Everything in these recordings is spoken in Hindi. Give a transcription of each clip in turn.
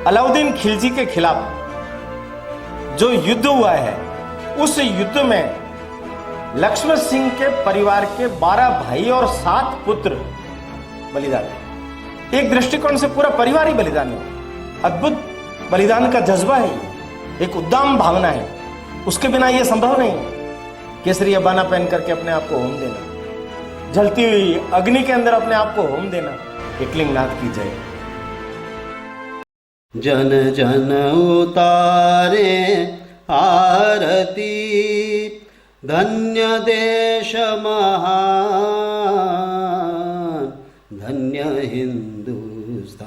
अलाउद्दीन खिलजी के खिलाफ जो युद्ध हुआ है, उस युद्ध में लक्ष्मण सिंह के परिवार के 12 भाई और 7 पुत्र बलिदान हुए। एक दृष्टिकोण से पूरा परिवार ही बलिदान हुआ। अद्भुत बलिदान का जज्बा है, एक उद्दाम भावना है। उसके बिना यह संभव नहीं है। केसरिया बाना पहन करके अपने आप को होम देना, जलती हुई अग्नि के अंदर अपने आप को होम देना। एकलिंगनाथ की जय। जन जन उतारे आरती, धन्य देश महान, धन्य हिंदुस्तान।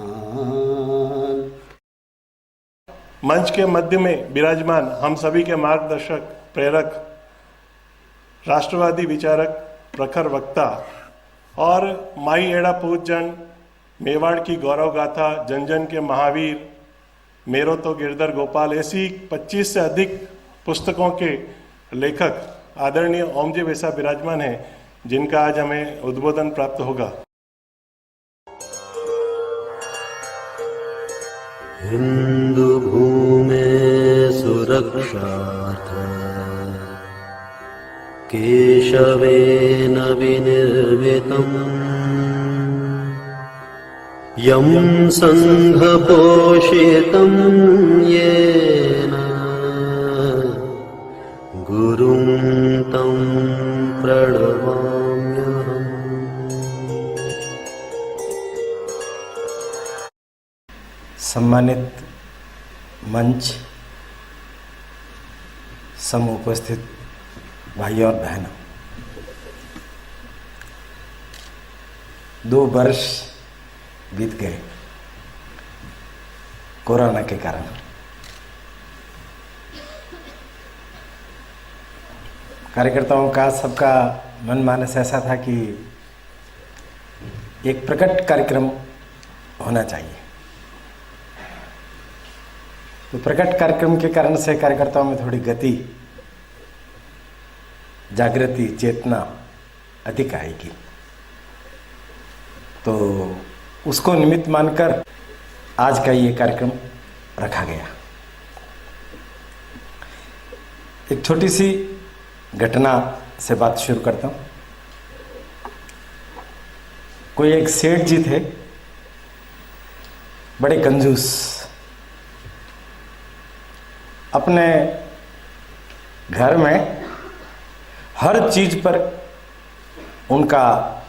मंच के मध्य में विराजमान हम सभी के मार्गदर्शक, प्रेरक, राष्ट्रवादी विचारक, प्रखर वक्ता और माई एड़ा पूजन, मेवाड़ की गौरव गाथा, जन जन के महावीर, मेरो तो गिरधर गोपाल, ऐसी 25 से अधिक पुस्तकों के लेखक आदरणीय ओमजी वैसा विराजमान हैं, जिनका आज हमें उद्बोधन प्राप्त होगा। हिंदू भूमे सुरक्षार्थ केशवेन विनिर्मितम् यं संघपोषितं येन गुरुं तं प्रणमाम्यहम्। सम्मानित मंच, सम उपस्थित भाई और बहनों, 2 वर्ष बीत गए कोरोना के कारण। कार्यकर्ताओं का, सबका मन मानस ऐसा था कि एक प्रकट कार्यक्रम होना चाहिए। तो प्रकट कार्यक्रम के कारण से कार्यकर्ताओं में थोड़ी गति, जागृति, चेतना अधिक आएगी। तो उसको निमित्त मानकर आज का ये कार्यक्रम रखा गया। एक छोटी सी घटना से बात शुरू करता हूं। कोई एक सेठ जी थे, बड़े कंजूस, अपने घर में हर चीज पर उनका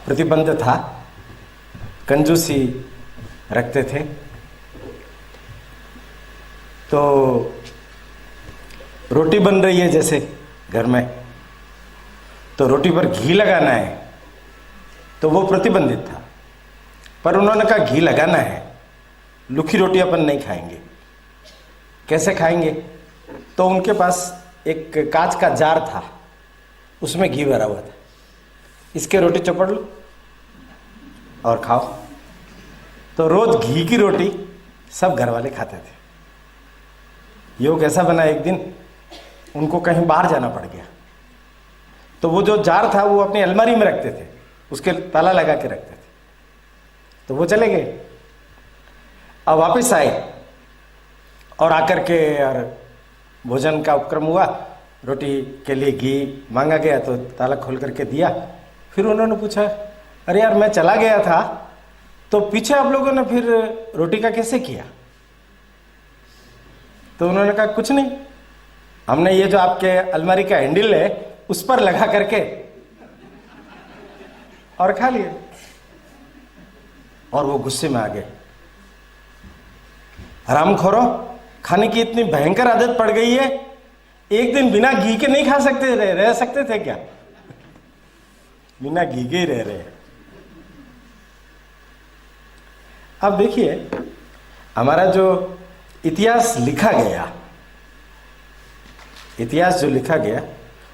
प्रतिबंध था, कंजूसी रखते थे। तो रोटी बन रही है जैसे घर में, तो रोटी पर घी लगाना है, तो वो प्रतिबंधित था। पर उन्होंने कहा घी लगाना है, लुखी रोटी अपन नहीं खाएंगे। कैसे खाएंगे? तो उनके पास एक कांच का जार था, उसमें घी भरा हुआ था। इसके रोटी चपड़ लो और खाओ। तो रोज घी की रोटी सब घर वाले खाते थे। योग ऐसा बना, एक दिन उनको कहीं बाहर जाना पड़ गया। तो वो जो जार था वो अपनी अलमारी में रखते थे, उसके ताला लगा के रखते थे। तो वो चले गए। अब वापस आए और आकर के और भोजन का उपक्रम हुआ, रोटी के लिए घी मांगा गया, तो ताला खोल करके दिया। फिर उन्होंने पूछा, अरे यार मैं चला गया था, तो पीछे आप लोगों ने फिर रोटी का कैसे किया? तो उन्होंने कहा कुछ नहीं, हमने ये जो आपके अलमारी का हैंडल है उस पर लगा करके और खा लिया। और वो गुस्से में आ गए, हरामखोरो, खाने की इतनी भयंकर आदत पड़ गई है, एक दिन बिना घी के नहीं खा सकते, रह सकते थे क्या? बिना घी के ही रह रहे हैं। अब देखिए, हमारा जो इतिहास लिखा गया, इतिहास जो लिखा गया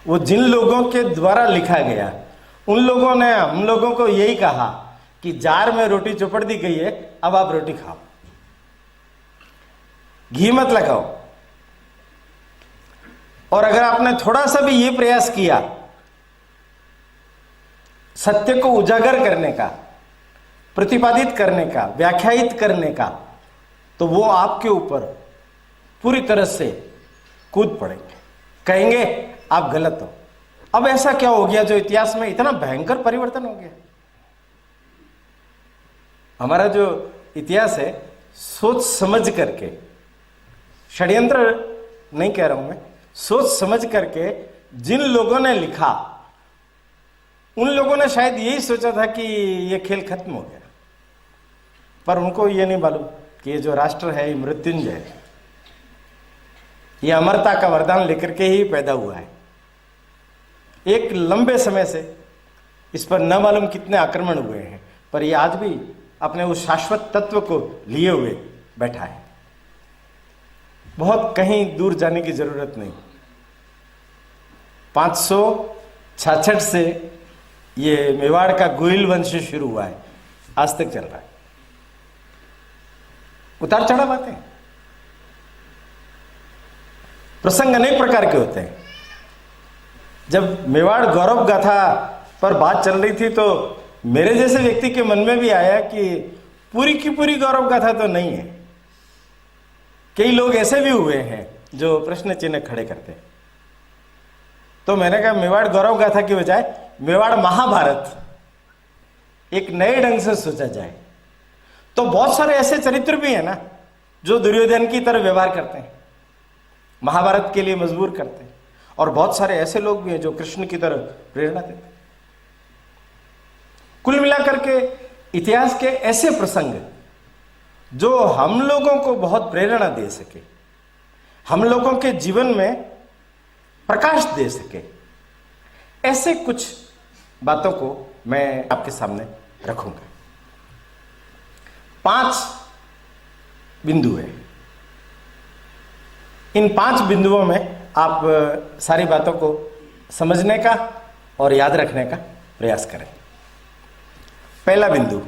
वो जिन लोगों के द्वारा लिखा गया, उन लोगों ने हम लोगों को यही कहा कि जार में रोटी चौपड़ दी गई है, अब आप रोटी खाओ, घी मत लगाओ। और अगर आपने थोड़ा सा भी ये प्रयास किया सत्य को उजागर करने का, प्रतिपादित करने का, व्याख्यायित करने का, तो तो वो आपके ऊपर पूरी तरह से कूद पड़ेंगे, कहेंगे आप गलत हो। अब ऐसा क्या हो गया जो इतिहास में इतना भयंकर परिवर्तन हो गया? हमारा जो इतिहास है, सोच समझ करके, षड्यंत्र नहीं कह रहा हूं मैं, सोच समझ करके जिन लोगों ने लिखा, उन लोगों ने शायद यही सोचा था कि ये खेल खत्म हो गया, पर उनको ये नहीं मालूम कि ये जो राष्ट्र है ये मृत्युंजय है, ये अमरता का वरदान लेकर के ही पैदा हुआ है। एक लंबे समय से इस पर न मालूम कितने आक्रमण हुए हैं, पर ये आज भी अपने उस शाश्वत तत्व को लिए हुए बैठा है। बहुत कहीं दूर जाने की जरूरत नहीं। 566 से ये मेवाड़ का गोइल वंश शुरू हुआ है, आज तक चल रहा है। उतार चढ़ाव आते हैं, प्रसंग अनेक प्रकार के होते हैं। जब मेवाड़ गौरव गाथा पर बात चल रही थी तो मेरे जैसे व्यक्ति के मन में भी आया कि पूरी की पूरी गौरव गाथा तो नहीं है। कई लोग ऐसे भी हुए हैं जो प्रश्न चिन्ह खड़े करते हैं। तो मैंने कहा मेवाड़ गौरव गाथा की बजाय मेवाड़ महाभारत एक नए ढंग से सोचा जाए। तो बहुत सारे ऐसे चरित्र भी हैं ना जो दुर्योधन की तरह व्यवहार करते हैं, महाभारत के लिए मजबूर करते हैं, और बहुत सारे ऐसे लोग भी हैं जो कृष्ण की तरह प्रेरणा देते हैं। कुल मिलाकर के इतिहास के ऐसे प्रसंग जो हम लोगों को बहुत प्रेरणा दे सके, हम लोगों के जीवन में प्रकाश दे सके, ऐसे कुछ बातों को मैं आपके सामने रखूंगा। 5 बिंदु है। इन 5 बिंदुओं में आप सारी बातों को समझने का और याद रखने का प्रयास करें। पहला बिंदु,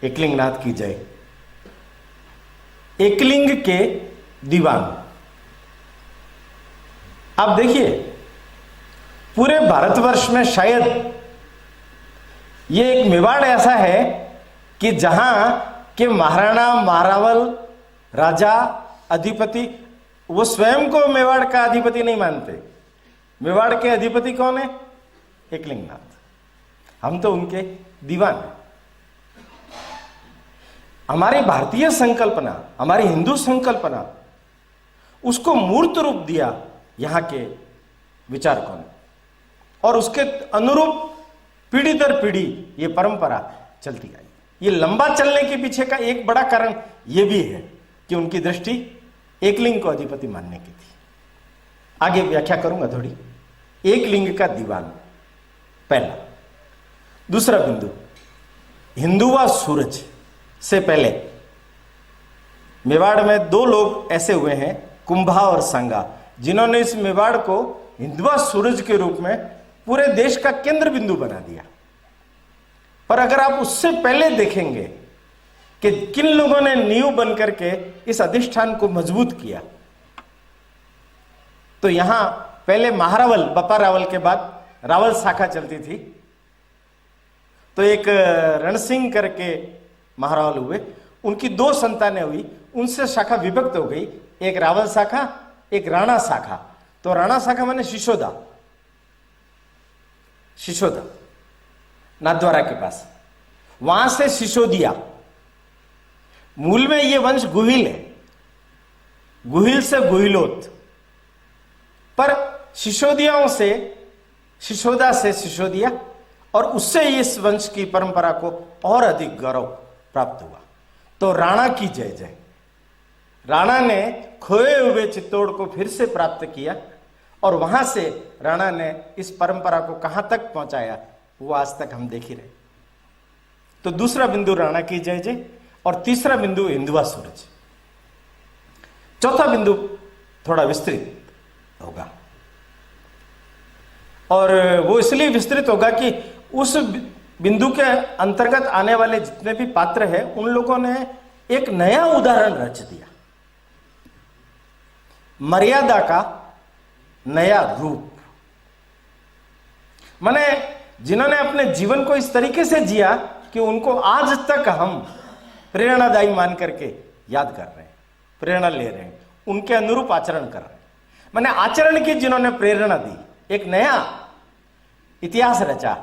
एकलिंगनाथ की जय। एकलिंग के दीवान। आप देखिए, पूरे भारतवर्ष में शायद ये एक मेवाड़ ऐसा है कि जहां के महाराणा, महारावल, राजा, अधिपति वो स्वयं को मेवाड़ का अधिपति नहीं मानते। मेवाड़ के अधिपति कौन है? एकलिंगनाथ। हम तो उनके दीवान हैं। हमारी भारतीय संकल्पना, हमारी हिंदू संकल्पना, उसको मूर्त रूप दिया यहां के विचारकों ने, और उसके अनुरूप पीढ़ी दर पीढ़ी ये परंपरा चलती आई। ये लंबा चलने के पीछे का एक बड़ा कारण यह भी है कि उनकी दृष्टि एकलिंग को अधिपति मानने की थी। आगे व्याख्या करूंगा थोड़ी। एकलिंग का दीवान, पहला। दूसरा बिंदु, हिंदुआ सूरज से पहले मेवाड़ में 2 लोग ऐसे हुए हैं, कुंभा और सांगा, जिन्होंने इस मेवाड़ को हिंदुआ सूरज के रूप में पूरे देश का केंद्र बिंदु बना दिया। पर अगर आप उससे पहले देखेंगे कि किन लोगों ने नींव बनकर के इस अधिष्ठान को मजबूत किया, तो यहां पहले महारावल, बप्पा रावल के बाद रावल शाखा चलती थी। तो एक रणसिंह करके महारावल हुए, उनकी 2 संतानें हुई, उनसे शाखा विभक्त हो गई, एक रावल शाखा, एक राणा शाखा। तो राणा शाखा माने शिशोदा, शिशोदा नाथद्वारा के पास, वहां से शिशोदिया। मूल में यह वंश गुहिल है, गुहिल से गुहिलोत, पर शिशोदियाओं से, शिशोदा से शिशोदिया, और उससे इस वंश की परंपरा को और अधिक गौरव प्राप्त हुआ। तो राणा की जय जय। राणा ने खोए हुए चित्तौड़ को फिर से प्राप्त किया, और वहां से राणा ने इस परंपरा को कहां तक पहुंचाया वो आज तक हम देख ही रहे। तो दूसरा बिंदु राणा की जय जय, और तीसरा बिंदु हिंदुआ सूरज। चौथा बिंदु थोड़ा विस्तृत होगा, और वो इसलिए विस्तृत होगा कि उस बिंदु के अंतर्गत आने वाले जितने भी पात्र हैं उन लोगों ने एक नया उदाहरण रच दिया, मर्यादा का नया रूप। माने जिन्होंने अपने जीवन को इस तरीके से जिया कि उनको आज तक हम प्रेरणादायी मान करके याद कर रहे हैं, प्रेरणा ले रहे हैं, उनके अनुरूप आचरण कर रहे हैं। मैंने आचरण की जिन्होंने प्रेरणा दी, एक नया इतिहास रचा,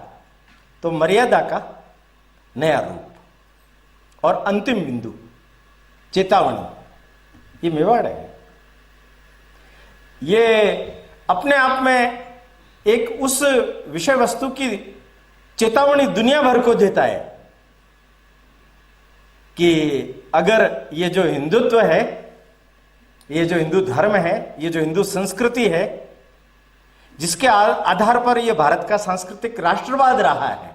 तो मर्यादा का नया रूप और अंतिम बिंदु चेतावनी, ये मेवाड़ है। ये अपने आप में एक उस विषय वस्तु की चेतावनी दुनिया भर को देता है कि अगर ये जो हिंदुत्व है, ये जो हिंदू धर्म है, ये जो हिंदू संस्कृति है, जिसके आधार पर ये भारत का सांस्कृतिक राष्ट्रवाद रहा है,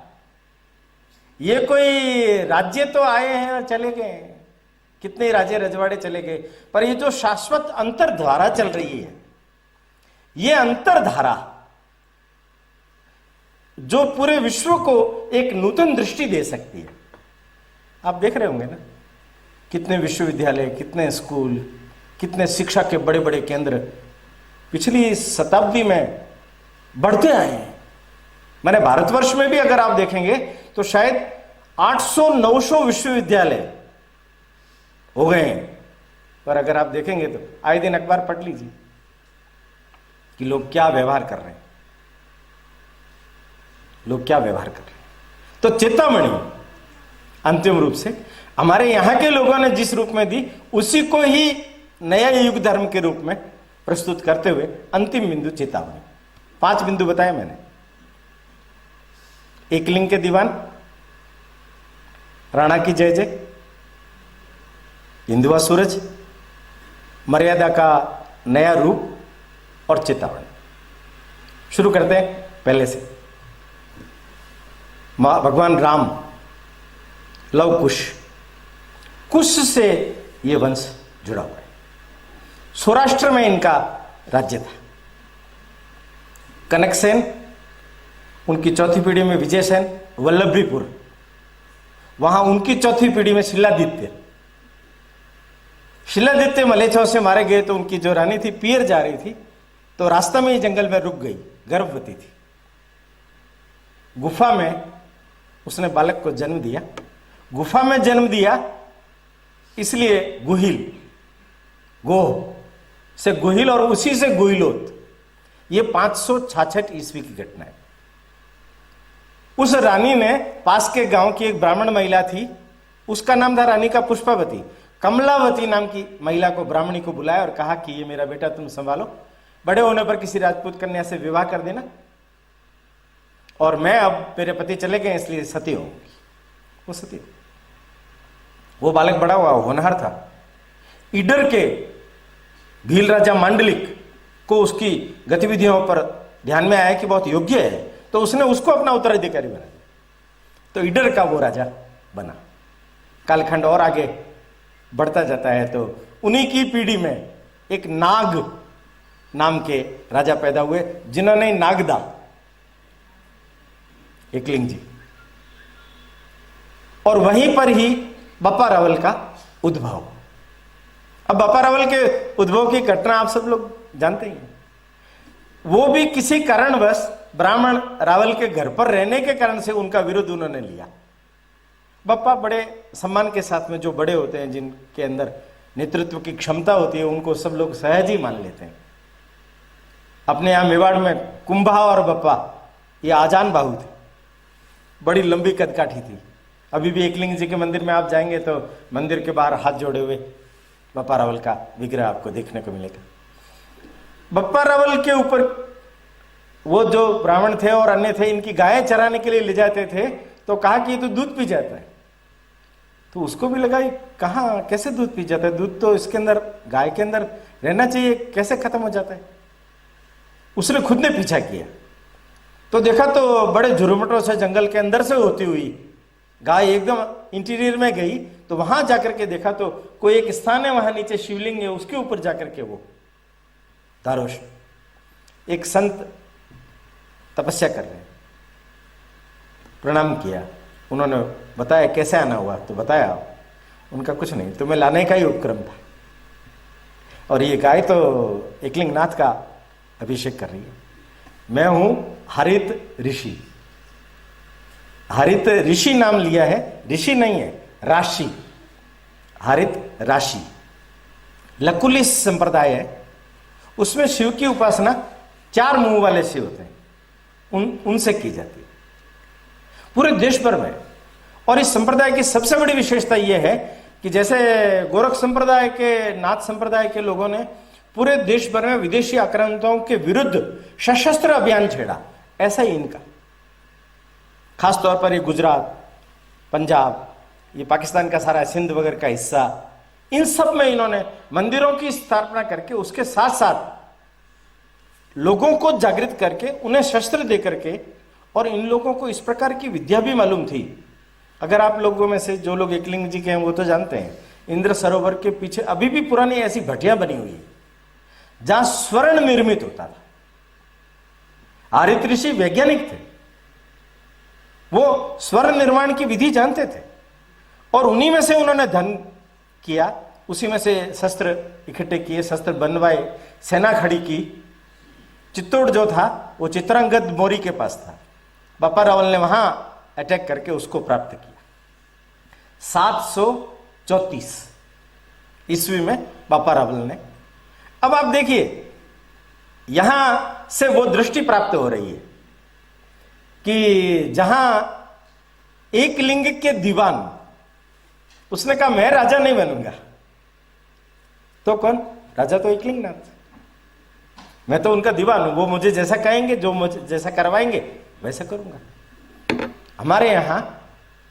ये कोई राज्य तो आए हैं और चले गए, कितने राज्य रजवाड़े चले गए, पर ये जो शाश्वत अंतरधारा चल रही है, ये अंतरधारा जो पूरे विश्व को एक नूतन दृष्टि दे सकती है। आप देख रहे होंगे ना, कितने विश्वविद्यालय, कितने स्कूल, कितने शिक्षा के बड़े बड़े केंद्र पिछली शताब्दी में बढ़ते आए हैं। मैंने भारतवर्ष में भी अगर आप देखेंगे तो शायद 800-900 विश्वविद्यालय हो गए हैं। पर अगर आप देखेंगे तो आए दिन अखबार पढ़ लीजिए कि लोग क्या व्यवहार कर रहे हैं, लोग क्या व्यवहार कर रहे हैं। तो चेतावनी अंतिम रूप से हमारे यहां के लोगों ने जिस रूप में दी, उसी को ही नया युग धर्म के रूप में प्रस्तुत करते हुए अंतिम बिंदु चेतावनी। 5 बिंदु बताए मैंने। एकलिंग के दीवान, राणा की जय जय, हिंदुआ सूरज, मर्यादा का नया रूप और चेतावनी। शुरू करते हैं पहले से। भगवान राम, लव कुश, कुश से यह वंश जुड़ा हुआ है। सौराष्ट्र में इनका राज्य था। कनक सेन, उनकी चौथी पीढ़ी में विजय सेन, वल्लभीपुर, वहां उनकी चौथी पीढ़ी में शिलादित्य। शिलादित्य मलेच्छाओं से मारे गए तो उनकी जो रानी थी पियर जा रही थी, तो रास्ते में ही जंगल में रुक गई, गर्भवती थी। गुफा में उसने बालक को जन्म दिया। गुफा में जन्म दिया इसलिए गुहिल, गोह से गुहिल और उसी से गुहिलोत। ये 566 ईस्वी की घटना है। उस रानी ने पास के गांव की एक ब्राह्मण महिला थी, उसका नाम था रानी का पुष्पावती। कमलावती नाम की महिला को, ब्राह्मणी को बुलाया और कहा कि ये मेरा बेटा तुम संभालो, बड़े होने पर किसी राजपूत कन्या से विवाह कर देना, और मैं अब मेरे पति चले गए इसलिए सती होंगी। वो सती, वो बालक बड़ा हुआ, होनहार था। ईडर के भील राजा मांडलिक को उसकी गतिविधियों पर ध्यान में आया कि बहुत योग्य है, तो उसने उसको अपना उत्तराधिकारी बना दिया। तो ईडर का वो राजा बना। कालखंड और आगे बढ़ता जाता है तो उन्हीं की पीढ़ी में एक नाग नाम के राजा पैदा हुए, जिन्होंने नागदा, एकलिंग जी, और वहीं पर ही बप्पा रावल का उद्भव। अब बप्पा रावल के उद्भव की घटना आप सब लोग जानते ही हैं। वो भी किसी कारणवश ब्राह्मण रावल के घर पर रहने के कारण से उनका विरोध उन्होंने लिया। बप्पा बड़े सम्मान के साथ में, जो बड़े होते हैं, जिनके अंदर नेतृत्व की क्षमता होती है, उनको सब लोग सहज ही मान लेते हैं। अपने यहां मेवाड़ में कुंभा और बप्पा ये आजान बाहु थे, बड़ी लंबी कदकाठी थी। अभी भी एकलिंग जी के मंदिर में आप जाएंगे तो मंदिर के बाहर हाथ जोड़े हुए बप्पा रावल का विग्रह आपको देखने को मिलेगा। बप्पा रावल के ऊपर वो जो ब्राह्मण थे और अन्य थे, इनकी गायें चराने के लिए ले जाते थे, तो कहा कि ये तो दूध पी जाता है। तो उसको भी लगा कहाँ, कैसे दूध पी जाता है, दूध तो इसके अंदर, गाय के अंदर रहना चाहिए, कैसे खत्म हो जाता है। उसने खुद ने पीछा किया तो देखा तो बड़े झुरमुटों से जंगल के अंदर से होती हुई गाय एकदम इंटीरियर में गई। तो वहां जाकर के देखा तो कोई एक स्थान है, वहां नीचे शिवलिंग है, उसके ऊपर जाकर के वो दारोश एक संत तपस्या कर रहे हैं। प्रणाम किया, उन्होंने बताया कैसे आना हुआ, तो बताया उनका कुछ नहीं, तुम्हें लाने का ही उपक्रम था, और ये गाय तो एकलिंग नाथ का अभिषेक कर रही है। मैं हूं हरित ऋषि। हरित ऋषि नाम लिया है, ऋषि नहीं है, राशि। हरित राशि, लकुलिस संप्रदाय है, उसमें शिव की उपासना 4 मुंह वाले शिव होते हैं, उनसे की जाती है पूरे देश भर में। और इस संप्रदाय की सबसे बड़ी विशेषता यह है कि जैसे गोरख संप्रदाय के, नाथ संप्रदाय के लोगों ने पूरे देश भर में विदेशी आक्रांताओं के विरुद्ध सशस्त्र अभियान छेड़ा, ऐसा ही इनका। खास तौर पर ये गुजरात, पंजाब, ये पाकिस्तान का सारा सिंध वगैरह का हिस्सा, इन सब में इन्होंने मंदिरों की स्थापना करके उसके साथ साथ लोगों को जागृत करके उन्हें शस्त्र दे करके, और इन लोगों को इस प्रकार की विद्या भी मालूम थी। अगर आप लोगों में से जो लोग एकलिंग जी के हैं वो तो जानते हैं, इंद्र सरोवर के पीछे अभी भी पुरानी ऐसी भटियां बनी हुई है जहां स्वर्ण निर्मित होता था। आर्य ऋषि वैज्ञानिक थे, वो स्वर्ण निर्माण की विधि जानते थे, और उन्हीं में से उन्होंने धन किया, उसी में से शस्त्र इकट्ठे किए, शस्त्र बनवाए, सेना खड़ी की। चित्तौड़ जो था वो चित्रांगद मौर्य के पास था, बापा रावल ने वहां अटैक करके उसको प्राप्त किया। 734 ईस्वी में बापा रावल ने। अब आप देखिए यहां से वो दृष्टि प्राप्त हो रही है कि जहां एक लिंग के दीवान, उसने कहा मैं राजा नहीं बनूंगा, तो कौन राजा? तो एक लिंगनाथ, मैं तो उनका दीवान हूं, वो मुझे जैसा कहेंगे, जो मुझे जैसा करवाएंगे वैसा करूंगा। हमारे यहां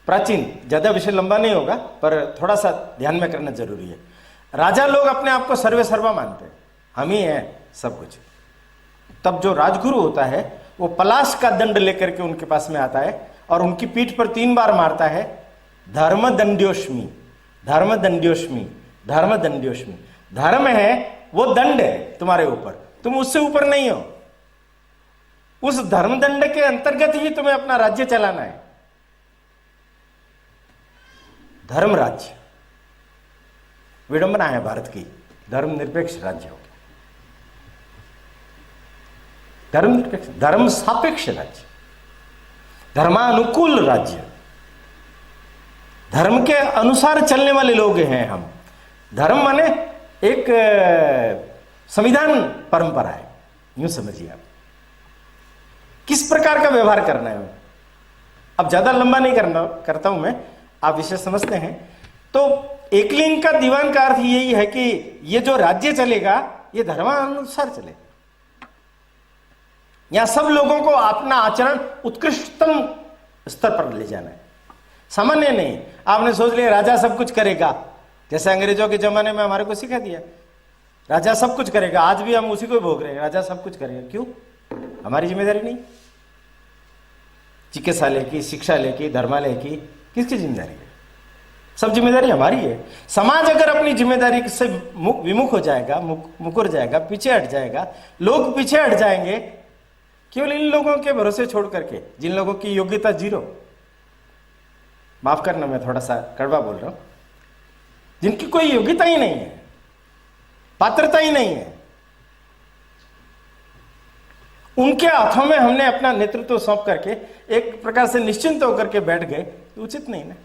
प्राचीन, ज्यादा विषय लंबा नहीं होगा पर थोड़ा सा ध्यान में करना जरूरी है, राजा लोग अपने आप को सर्वे सर्वा मानते हैं, हम ही हैं सब कुछ। तब जो राजगुरु होता है वो पलाश का दंड लेकर के उनके पास में आता है और उनकी पीठ पर 3 बार मारता है, धर्म दंड्योष्मी, धर्म दंड्योष्मी, धर्म दंड्योष्मी। धर्म है वो दंड है तुम्हारे ऊपर, तुम उससे ऊपर नहीं हो, उस धर्म दंड के अंतर्गत ही तुम्हें अपना राज्य चलाना है। धर्म राज्य विडंबना है भारत की, धर्म निरपेक्ष राज्य हो गया, धर्म निरपेक्ष, धर्म सापेक्ष राज्य, धर्मानुकूल राज्य, धर्म के अनुसार चलने वाले लोग हैं हम। धर्म माने एक संविधान परंपरा है, यूं समझिए आप। किस प्रकार का व्यवहार करना है, अब ज्यादा लंबा नहीं करता हूं मैं, आप विषय समझते हैं। तो एकलिंग का दीवान का अर्थ यही है कि ये जो राज्य चलेगा ये धर्मानुसार चलेगा। यहां सब लोगों को अपना आचरण उत्कृष्टतम स्तर पर ले जाना है, सामान्य नहीं। आपने सोच लिया राजा सब कुछ करेगा, जैसे अंग्रेजों के जमाने में हमारे को सिखा दिया राजा सब कुछ करेगा, आज भी हम उसी को भोग रहे हैं, राजा सब कुछ करेगा। क्यों? हमारी जिम्मेदारी नहीं? चिकित्सालय की, शिक्षालय की, धर्मालय की किसकी जिम्मेदारी है? सब जिम्मेदारी हमारी है। समाज अगर अपनी जिम्मेदारी से विमुख हो जाएगा, मुकर जाएगा, पीछे हट जाएगा, लोग पीछे हट जाएंगे केवल इन लोगों के भरोसे छोड़ करके, जिन लोगों की योग्यता 0, माफ करना मैं थोड़ा सा कड़वा बोल रहा हूं, जिनकी कोई योग्यता ही नहीं है, पात्रता ही नहीं है, उनके हाथों में हमने अपना नेतृत्व सौंप करके एक प्रकार से निश्चिंत होकर के बैठ गए, तो उचित नहीं ना,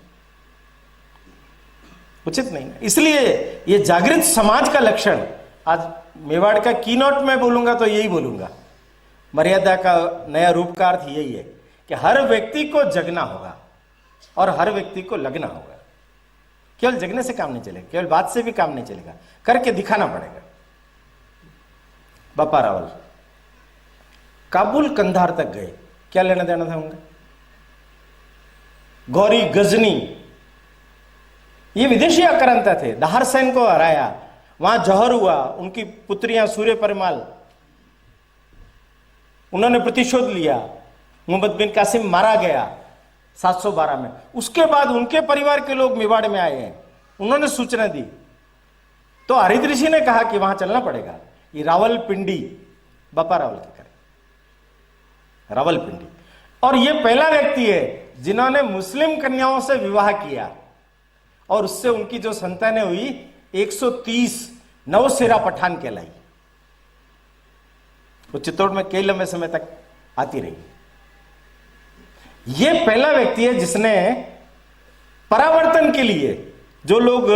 उचित नहीं ना। इसलिए ये जागृत समाज का लक्षण, आज मेवाड़ का कीनोट में बोलूंगा तो यही बोलूंगा, मर्यादा का नया रूप का अर्थ यही है कि हर व्यक्ति को जगना होगा और हर व्यक्ति को लगना होगा। केवल जगने से काम नहीं चलेगा, केवल बात से भी काम नहीं चलेगा, करके दिखाना पड़ेगा। बापा रावल काबुल कंधार तक गए, क्या लेना देना था उनका? गौरी गजनी, ये विदेशी आक्रांता थे, दाहर सैन को हराया, वहां जौहर हुआ, उनकी पुत्रियां सूर्य परिमाल, उन्होंने प्रतिशोध लिया, मोहम्मद बिन कासिम मारा गया 712 में। उसके बाद उनके परिवार के लोग मेवाड़ में आए हैं, उन्होंने सूचना दी, तो हरित ऋषि ने कहा कि वहां चलना पड़ेगा। ये रावलपिंडी, बापा रावल के करे रावलपिंडी, और ये पहला व्यक्ति है जिन्होंने मुस्लिम कन्याओं से विवाह किया और उससे उनकी जो संतानें हुई 130 नवसेरा पठान कहलाई। वो चित्तौड़ में कई लंबे समय तक आती रही। ये पहला व्यक्ति है जिसने परावर्तन के लिए जो लोग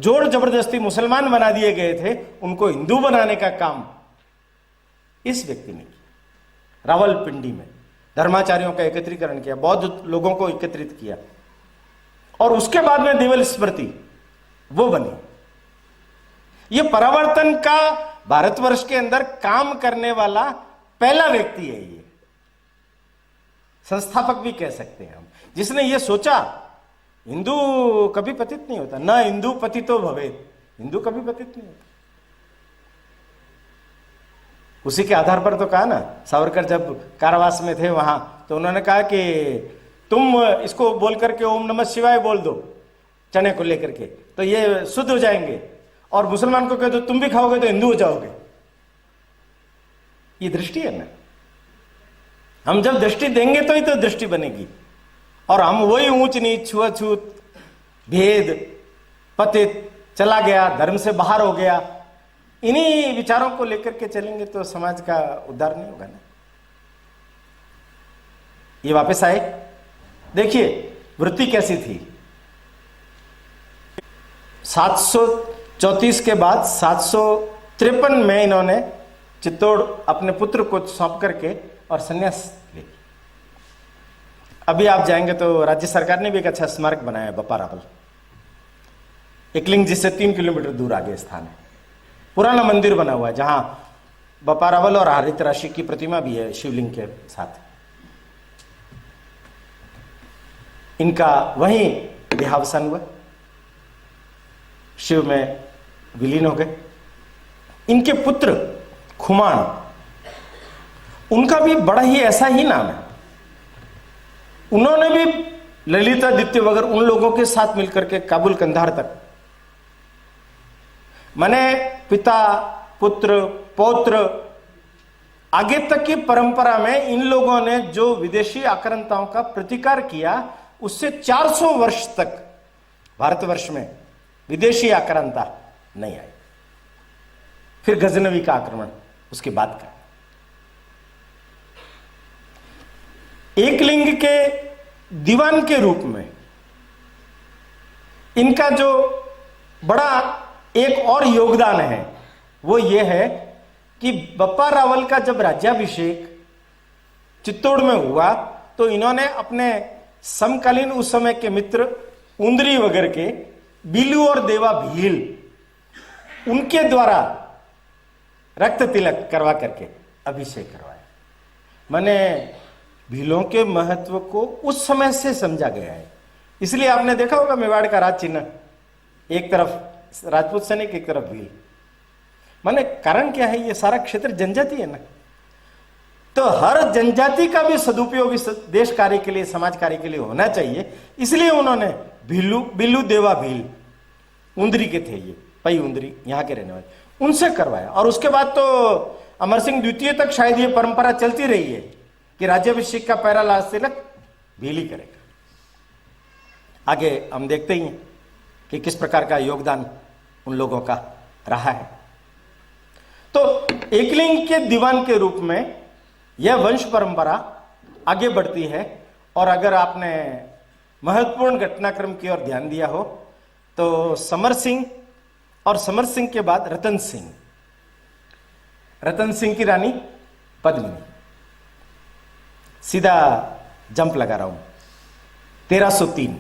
जोर जबरदस्ती मुसलमान बना दिए गए थे, उनको हिंदू बनाने का काम इस व्यक्ति ने किया। रावलपिंडी में धर्माचार्यों का एकत्रीकरण किया, बौद्ध लोगों को एकत्रित किया, और उसके बाद में देवल स्मृति वो बनी। ये परावर्तन का भारतवर्ष के अंदर काम करने वाला पहला व्यक्ति है। ये संस्थापक भी कह सकते हैं हम, जिसने ये सोचा हिंदू कभी पतित नहीं होता, न हिंदू पतितो भवेत्, हिंदू कभी पतित नहीं होता। उसी के आधार पर तो कहा ना, सावरकर जब कारावास में थे वहां, तो उन्होंने कहा कि तुम इसको बोल करके ओम नमः शिवाय बोल दो, चने को लेकर के, तो ये शुद्ध हो जाएंगे, और मुसलमान को कह दो तुम भी खाओगे तो हिंदू हो जाओगे। ये दृष्टि है ना, हम जब दृष्टि देंगे तो ही तो दृष्टि बनेगी। और हम वही ऊंच नीच, छुआछूत, भेद, पतित, चला गया, धर्म से बाहर हो गया, इन्हीं विचारों को लेकर के चलेंगे तो समाज का उद्धार नहीं होगा ना। ये वापस आए, देखिए वृत्ति कैसी थी। 734 के बाद 753 में इन्होंने चित्तौड़ अपने पुत्र को सौंप करके और संन्यास ले। अभी आप जाएंगे तो राज्य सरकार ने भी एक अच्छा स्मारक बनाया है, बप्पा रावल, एकलिंग जिससे 3 किलोमीटर दूर आगे स्थान है। पुराना मंदिर बना हुआ है जहां बप्पा रावल और हरित राशि की प्रतिमा भी है शिवलिंग के साथ। इनका वहीं देहावसान हुआ, शिव में विलीन हो गए। इनके पुत्र खुमान, उनका भी बड़ा ही ऐसा ही नाम है। उन्होंने भी ललितादित्य वगैरह उन लोगों के साथ मिलकर के काबुल कंधार तक, माने पिता पुत्र पौत्र आगे तक की परंपरा में इन लोगों ने जो विदेशी आक्रांताओं का प्रतिकार किया, उससे 400 वर्ष तक भारतवर्ष में विदेशी आक्रांता नहीं आई। फिर गजनवी का आक्रमण उसके बाद का। एकलिंग के दीवान के रूप में इनका जो बड़ा एक और योगदान है वो ये है कि बप्पा रावल का जब राज्याभिषेक चित्तौड़ में हुआ तो इन्होंने अपने समकालीन उस समय के मित्र उंदरी वगैरह के बिलू और देवा भील, उनके द्वारा रक्त तिलक करवा करके अभिषेक करवाया। माने भीलों के महत्व को उस समय से समझा गया है। इसलिए आपने देखा होगा मेवाड़ का राज चिन्ह, एक तरफ राजपूत सैनिक, एक तरफ भील। माने कारण क्या है, ये सारा क्षेत्र जनजाति है ना, तो हर जनजाति का भी सदुपयोग इस देश कार्य के लिए, समाज कार्य के लिए होना चाहिए। इसलिए उन्होंने बिल्लू देवा भील, उंदरी के थे ये, पई उंदरी यहाँ के रहने वाले, उनसे करवाया। और उसके बाद तो अमर सिंह द्वितीय तक शायद ये परंपरा चलती रही है कि राज्याभिषेक का पहला लाल तिलक भील ही करेगा। आगे हम देखते ही हैं कि किस प्रकार का योगदान उन लोगों का रहा है। तो एकलिंग के दीवान के रूप में यह वंश परंपरा आगे बढ़ती है। और अगर आपने महत्वपूर्ण घटनाक्रम की ओर ध्यान दिया हो तो समर सिंह और समर सिंह के बाद रतन सिंह, रतन सिंह की रानी पद्मिनी, सीधा जंप लगा रहा हूं, 1303,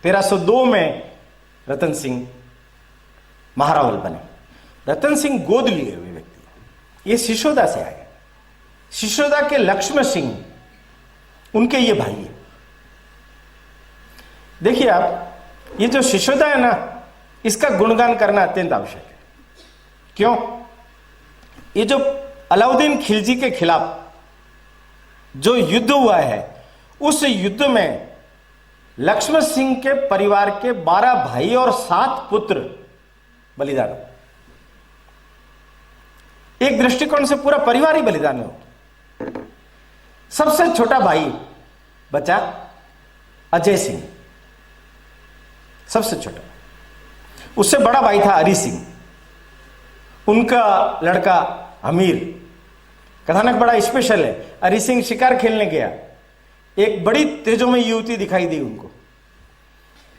1302 में रतन सिंह महारावल बने। रतन सिंह गोद लिए हुए व्यक्ति, ये शिशोदा से आए। शिशोदा के लक्ष्मण सिंह उनके ये भाई है। देखिए आप, ये जो शिशोदा है ना, इसका गुणगान करना अत्यंत आवश्यक है। क्यों? ये जो अलाउद्दीन खिलजी के खिलाफ जो युद्ध हुआ है, उस युद्ध में लक्ष्मण सिंह के परिवार के 12 भाई और 7 पुत्र बलिदान। एक दृष्टिकोण से पूरा परिवार ही बलिदान हो। सबसे छोटा भाई बचा अजय सिंह, सबसे छोटा। उससे बड़ा भाई था हरि सिंह, उनका लड़का हमीर। कथानक बड़ा स्पेशल है। हरि सिंह शिकार खेलने गया, एक बड़ी तेजोमय युवती दिखाई दी उनको।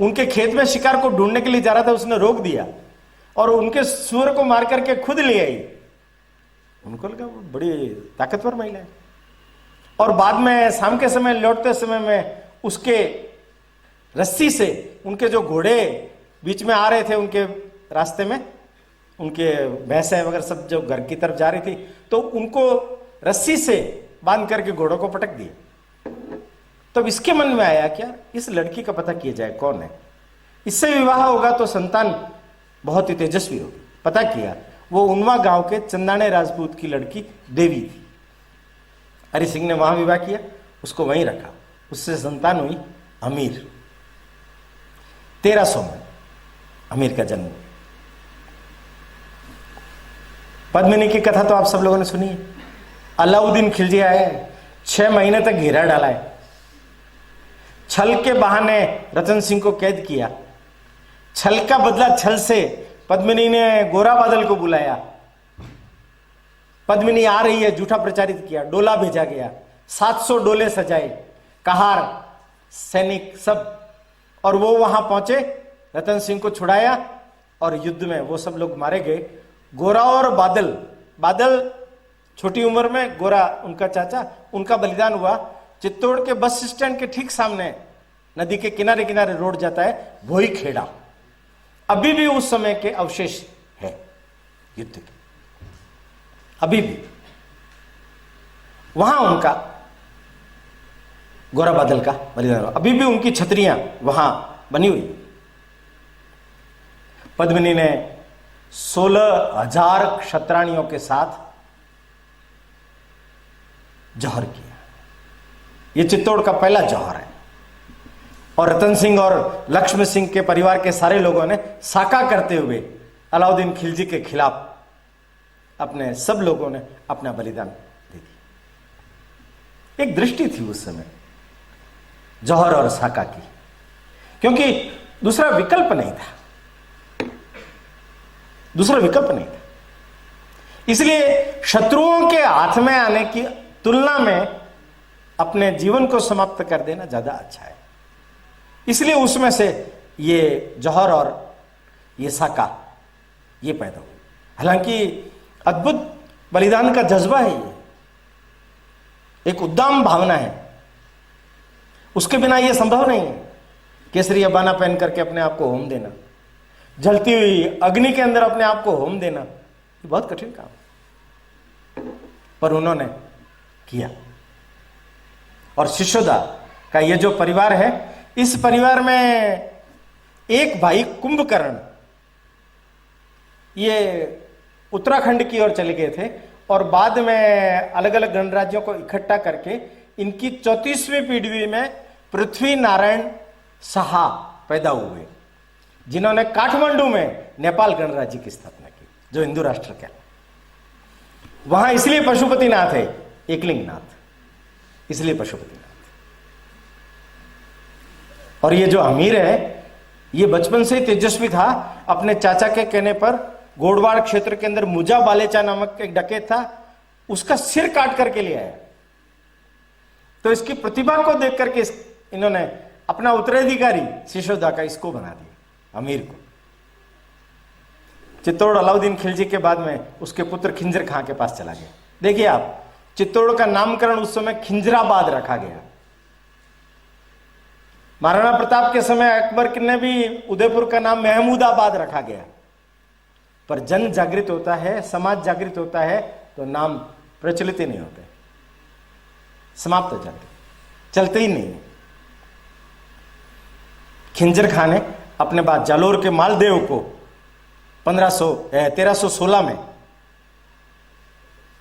उनके खेत में शिकार को ढूंढने के लिए जा रहा था, उसने रोक दिया और उनके सूअर को मार करके खुद ले आई। उनको लगा वो बड़ी ताकतवर महिला है। और बाद में शाम के समय लौटते समय में उसके रस्सी से उनके जो घोड़े बीच में आ रहे थे, उनके रास्ते में उनके भैंसें वगैरह सब जो घर की तरफ जा रही थी, तो उनको रस्सी से बांध करके घोड़ों को पटक दिया। तब इसके मन में आया क्या, इस लड़की का पता किया जाए कौन है, इससे विवाह होगा तो संतान बहुत ही तेजस्वी होगी। पता किया, वो उनवा गांव के चंदाने राजपूत की लड़की देवी थी। हरि सिंह ने वहां विवाह किया, उसको वहीं रखा, उससे संतान हुई अमीर। 1300 में अमीर का जन्म। पद्मिनी की कथा तो आप सब लोगों ने सुनी है। अलाउद्दीन खिलजी आए, 6 महीने तक घेरा डाला है, छल के बहाने रतन सिंह को कैद किया। छल का बदला छल से पद्मिनी ने गोरा बादल को बुलाया। पद्मिनी आ रही है, झूठा प्रचारित किया, डोला भेजा गया, 700 डोले सजाए, कहार सैनिक सब, और वो वहां पहुंचे, रतन सिंह को छुड़ाया और युद्ध में वो सब लोग मारे गए। गोरा और बादल, बादल छोटी उम्र में, गोरा उनका चाचा, उनका बलिदान हुआ। चित्तौड़ के बस स्टैंड के ठीक सामने नदी के किनारे किनारे रोड जाता है, भोई खेड़ा, अभी भी उस समय के अवशेष है युद्ध के, अभी भी वहां उनका गोरा बादल का बलिदान, अभी भी उनकी छतरियां वहां बनी हुई। पद्मिनी ने 16,000 क्षत्राणियों के साथ जौहर किया। यह चित्तौड़ का पहला जौहर है। और रतन सिंह और लक्ष्मण सिंह के परिवार के सारे लोगों ने साका करते हुए अलाउद्दीन खिलजी के खिलाफ अपने सब लोगों ने अपना बलिदान दे दिया। एक दृष्टि थी उस समय जौहर और साका की, क्योंकि दूसरा विकल्प नहीं था, दूसरा विकल्प नहीं था। इसलिए शत्रुओं के हाथ में आने की तुलना में अपने जीवन को समाप्त कर देना ज्यादा अच्छा है। इसलिए उसमें से ये जौहर और ये साका ये पैदा हुए। हालांकि अद्भुत बलिदान का जज्बा है, ये एक उद्दाम भावना है, उसके बिना यह संभव नहीं है। केसरिया बाना पहन करके अपने आप को होम देना, जलती हुई अग्नि के अंदर अपने आप को होम देना, ये बहुत कठिन काम, पर उन्होंने किया। और शिशोदा का ये जो परिवार है, इस परिवार में एक भाई कुंभकर्ण ये उत्तराखंड की ओर चले गए थे और बाद में अलग अलग गणराज्यों को इकट्ठा करके इनकी 34वीं पीढ़ी में पृथ्वी नारायण साहा पैदा हुए, जिन्होंने काठमांडू में नेपाल गणराज्य की स्थापना की, जो हिंदू राष्ट्र का। वहां इसलिए पशुपतिनाथ है, एकलिंग नाथ, इसलिए पशुपतिनाथ। और ये जो अमीर है, ये बचपन से ही तेजस्वी था। अपने चाचा के कहने पर गोडवाड़ क्षेत्र के अंदर मुजा बालेचा नामक एक डकैत था, उसका सिर काट करके ले आया। तो इसकी प्रतिभा को देख करके इन्होंने अपना उत्तराधिकारी शिशोदा का इसको बना दिया, अमीर को। चित्तौड़ अलाउद्दीन खिलजी के बाद में उसके पुत्र खिंजर खां के पास चला गया। देखिए आप, चित्तौड़ का नामकरण उस समय खिंजराबाद रखा गया। महाराणा प्रताप के समय अकबर ने भी उदयपुर का नाम महमूदाबाद रखा गया। पर जन जागृत होता है, समाज जागृत होता है, तो नाम प्रचलित ही नहीं होते, समाप्त हो जाते, चलते ही नहीं। खिंजर खां ने अपने बाद जालोर के मालदेव को 1316 में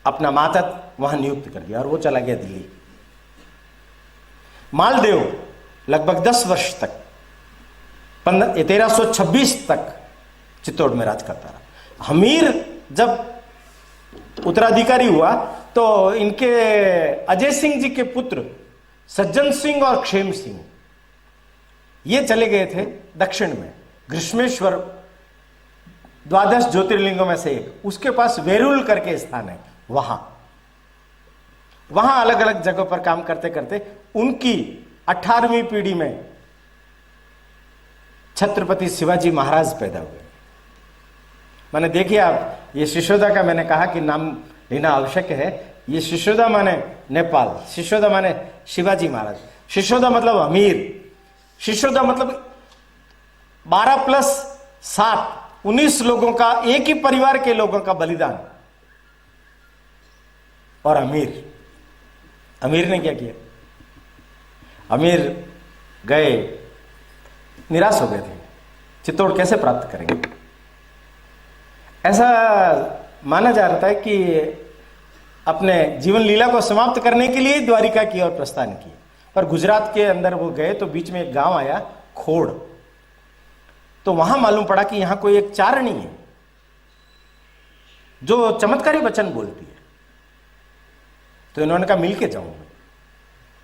अपना मातहत वहां नियुक्त कर दिया और वो चला गया दिल्ली। मालदेव लगभग 10 वर्ष तक 1326 तक चित्तौड़ में राज करता रहा। हमीर जब उत्तराधिकारी हुआ तो इनके अजय सिंह जी के पुत्र सज्जन सिंह और क्षेम सिंह ये चले गए थे दक्षिण में, ग्रीष्मेश्वर 12 ज्योतिर्लिंगों में से एक, उसके पास वेरुल करके स्थान है, वहां अलग अलग जगहों पर काम करते करते उनकी 18वीं पीढ़ी में छत्रपति शिवाजी महाराज पैदा हुए। मैंने देखिए आप, ये शिशोदा का मैंने कहा कि नाम लेना आवश्यक है। ये शिशोदा माने नेपाल, शिशोदा माने शिवाजी महाराज। शिशोदा मतलब अमीर, शिशोदा मतलब 12+7 19 लोगों का, एक ही परिवार के लोगों का बलिदान। और अमीर ने क्या किया? अमीर गए, निराश हो गए थे, चित्तौड़ कैसे प्राप्त करेंगे। ऐसा माना जा रहा है कि अपने जीवन लीला को समाप्त करने के लिए द्वारिका की ओर प्रस्थान किया। पर गुजरात के अंदर वो गए तो बीच में एक गांव आया खोड़, तो वहां मालूम पड़ा कि यहां कोई एक चारणी है जो चमत्कारी वचन बोलती है। तो इन्होंने कहा मिल के जाऊंगा।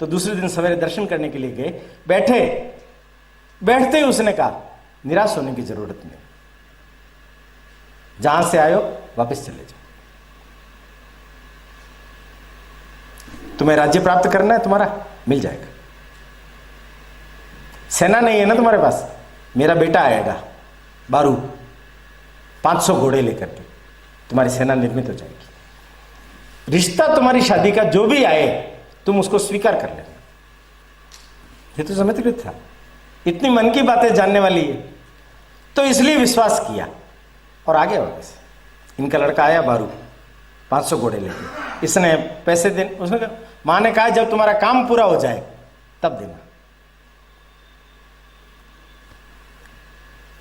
तो दूसरे दिन सवेरे दर्शन करने के लिए गए। बैठते ही उसने कहा निराश होने की जरूरत नहीं, जहां से आयो वापस चले जाओ। तुम्हें राज्य प्राप्त करना है, तुम्हारा मिल जाएगा। सेना नहीं है ना तुम्हारे पास, मेरा बेटा आएगा बारू 500 घोड़े लेकर के, तुम्हारी सेना निर्मित हो जाएगी। रिश्ता तुम्हारी शादी का जो भी आए तुम उसको स्वीकार कर लेना। ये तो समझकृत था, इतनी मन की बातें जानने वाली है, तो इसलिए विश्वास किया और आ गया वापस। इनका लड़का आया बारू 500 घोड़े लेके, इसने पैसे दे, उसने कहा, मां ने कहा जब तुम्हारा काम पूरा हो जाए तब देना।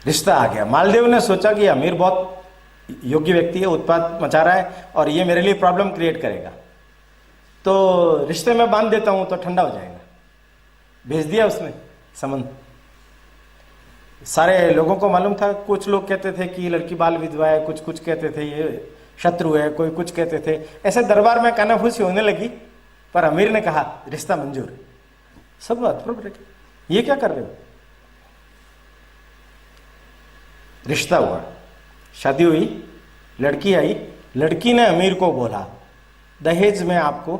रिश्ता आ गया। मालदेव ने सोचा कि अमीर बहुत योग्य व्यक्ति है, उत्पाद मचा रहा है और ये मेरे लिए प्रॉब्लम क्रिएट करेगा, तो रिश्ते में बांध देता हूं तो ठंडा हो जाएगा। भेज दिया उसने संबंध। सारे लोगों को मालूम था, कुछ लोग कहते थे कि लड़की बाल विधवा है, कुछ कहते थे ये शत्रु है, कोई कुछ कहते थे। ऐसे दरबार में कानाफूसी होने लगी, पर अमीर ने कहा रिश्ता मंजूर है। सब अप्रूव रखे, ये क्या कर रहे हो। रिश्ता हुआ, शादी हुई, लड़की आई। लड़की ने अमीर को बोला दहेज में आपको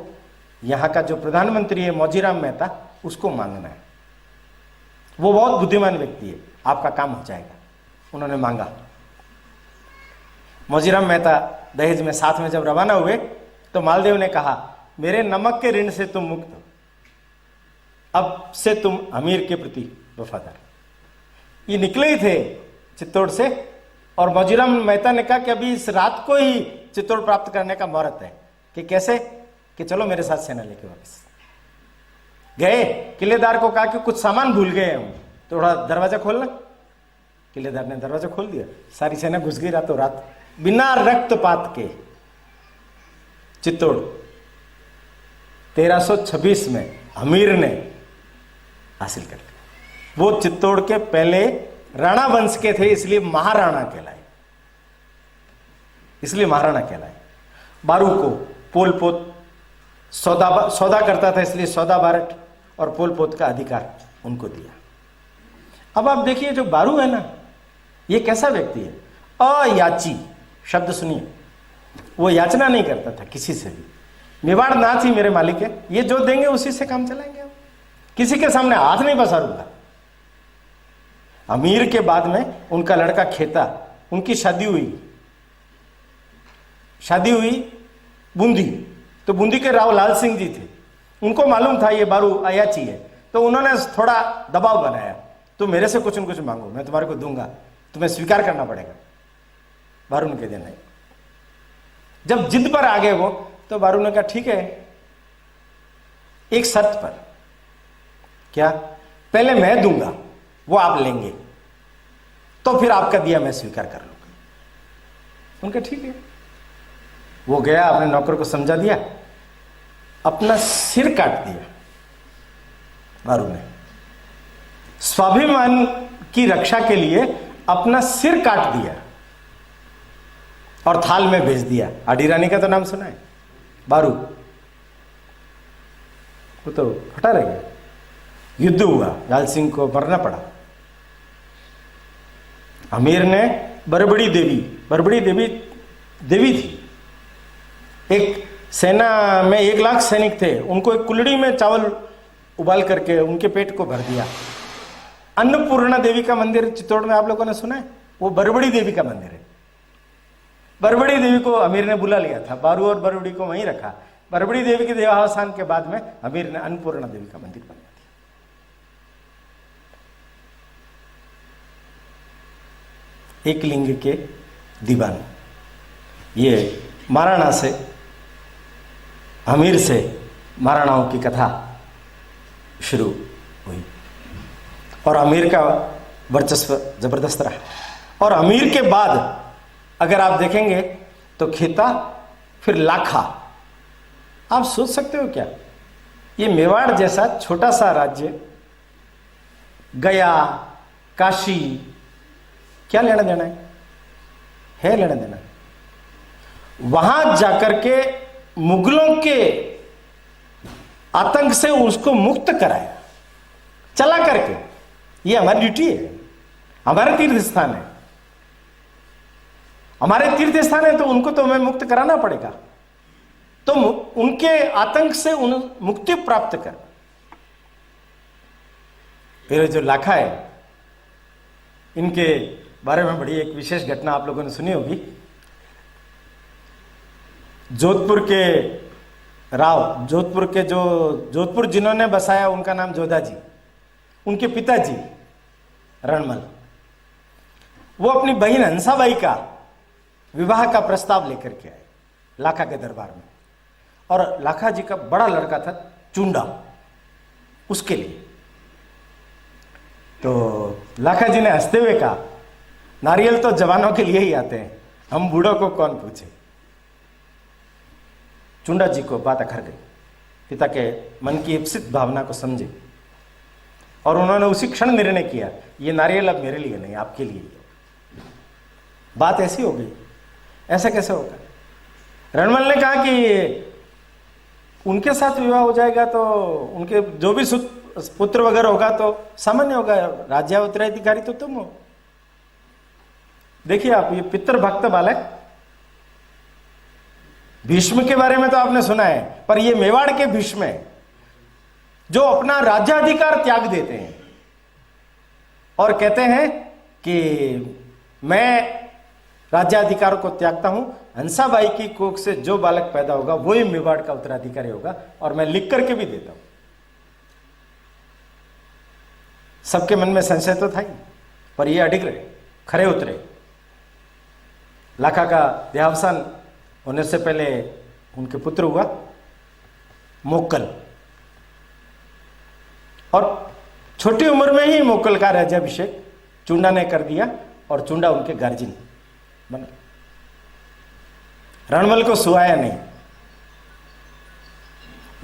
यहाँ का जो प्रधानमंत्री है मौजीराम मेहता, उसको मांगना है। वो बहुत बुद्धिमान व्यक्ति है, आपका काम हो जाएगा। उन्होंने मांगा। मौजीराम मेहता दहेज में साथ में जब रवाना हुए तो मालदेव ने कहा मेरे नमक के ऋण से तुम मुक्त हो, अब से तुम अमीर के प्रति वफादार। ये निकले ही थे चित्तौड़ से, और मौजीराम मेहता ने कहा कि अभी इस रात को ही चित्तौड़ प्राप्त करने का मुहूर्त है। कि कैसे? कि चलो मेरे साथ सेना लेके वापस गए। किलेदार को कहा कि कुछ सामान भूल गए हम, थोड़ा दरवाजा खोलना। किलेदार ने दरवाजा खोल दिया, सारी सेना घुस गई रातों रात, बिना रक्तपात के। चित्तौड़ 1326 में अमीर ने हासिल कर लिया। वो चित्तौड़ के पहले राणा वंश के थे, इसलिए महाराणा कहलाए, इसलिए महाराणा कहलाए। बारू को पोल पोत सौदा करता था, इसलिए सौदा बारट और पोल पोत का अधिकार उनको दिया। अब आप देखिए जो बारू है ना, ये कैसा व्यक्ति है। अयाची शब्द सुनिए, वो याचना नहीं करता था किसी से भी। मेवाड़ नाथ ही मेरे मालिक है, ये जो देंगे उसी से काम चलाएंगे हम, किसी के सामने हाथ नहीं पसारूंगा। अमीर के बाद में उनका लड़का खेता, उनकी शादी हुई बूंदी, तो बूंदी के राव लाल सिंह जी थे, उनको मालूम था ये बारू अयाची है, तो उन्होंने थोड़ा दबाव बनाया, तो मेरे से कुछ न कुछ मांगो, मैं तुम्हारे को दूंगा, तुम्हें स्वीकार करना पड़ेगा। बारू ने कह दिया नहीं। जब जिद पर आ गए वो, तो बारू ने कहा ठीक है, एक शर्त पर। क्या? पहले मैं दूंगा, वो आप लेंगे, तो फिर आपका दिया मैं स्वीकार कर लूंगा। उनका ठीक है। वो गया, अपने नौकर को समझा दिया, अपना सिर काट दिया बारू ने। स्वाभिमान की रक्षा के लिए अपना सिर काट दिया और थाल में भेज दिया। आडी रानी का तो नाम सुना है, बारू। वो तो हटा रह गया। युद्ध हुआ, लाल सिंह को मरना पड़ा। अमीर ने बरबड़ी देवी थी, एक सेना में 1 लाख सैनिक थे, उनको एक कुल्हड़ी में चावल उबाल करके उनके पेट को भर दिया। अन्नपूर्णा देवी का मंदिर चित्तौड़ में आप लोगों ने सुना है? वो बरबड़ी देवी का मंदिर है। बरबड़ी देवी को अमीर ने बुला लिया था, बारू और बरबड़ी को वहीं रखा। बरबड़ी देवी के देहावसान के बाद में अमीर ने अन्नपूर्णा देवी का मंदिर बनवा दिया। एक लिंग के दीवान, ये महाराणा से, अमीर से महाराणाओं की कथा शुरू हुई और अमीर का वर्चस्व जबरदस्त रहा। और अमीर के बाद अगर आप देखेंगे तो खेता, फिर लाखा। आप सोच सकते हो क्या, ये मेवाड़ जैसा छोटा सा राज्य, गया, काशी, क्या लेना देना है लेना देना। वहां जाकर के मुगलों के आतंक से उसको मुक्त कराया, चला करके। ये हमारी ड्यूटी है, हमारे तीर्थ स्थान है, हमारे तीर्थ स्थान है, तो उनको तो हमें मुक्त कराना पड़ेगा। तो उनके आतंक से उन मुक्ति प्राप्त कर। फिर जो लाखा है, इनके बारे में बड़ी एक विशेष घटना आप लोगों ने सुनी होगी। जोधपुर के राव, जोधपुर के जो जोधपुर जिन्होंने बसाया उनका नाम जोधा जी, उनके पिताजी रणमल, वो अपनी बहन हंसाबाई का विवाह का प्रस्ताव लेकर के आए लाखा के दरबार में। और लाखा जी का बड़ा लड़का था चुंडा, उसके लिए। तो लाखा जी ने हंसते हुए कहा, नारियल तो जवानों के लिए ही आते हैं, हम बूढ़ों को कौन पूछे। चुंडा जी को बात अखर गई, पिता के मन की इप्सित भावना को समझे और उन्होंने उसी क्षण निर्णय किया, ये नारियल अब मेरे लिए नहीं, आपके लिए ही। बात ऐसी हो गई। ऐसा कैसे होगा? रणमल ने कहा कि उनके साथ विवाह हो जाएगा तो उनके जो भी पुत्र वगैरह होगा तो सामान्य होगा, राज्य उत्तराधिकारी तो तुम हो। देखिए आप, ये पितृभक्त बालक, भीष्म के बारे में तो आपने सुना है, पर ये मेवाड़ के भीष्म है जो अपना राज्याधिकार त्याग देते हैं और कहते हैं कि मैं राज्याधिकार को त्यागता हूं, हंसाबाई की कोख से जो बालक पैदा होगा वही मेवाड़ का उत्तराधिकारी होगा, और मैं लिख करके भी देता हूं। सबके मन में संशय तो था ही, पर ये अडिग रहे, खरे उतरे। लाखा का देहावसान होने से पहले उनके पुत्र हुआ मोक्कल, और छोटी उम्र में ही मोक्कल का राज्याभिषेक चुंडा ने कर दिया और चुंडा उनके गार्जियन बना। रणमल को सुहाया नहीं,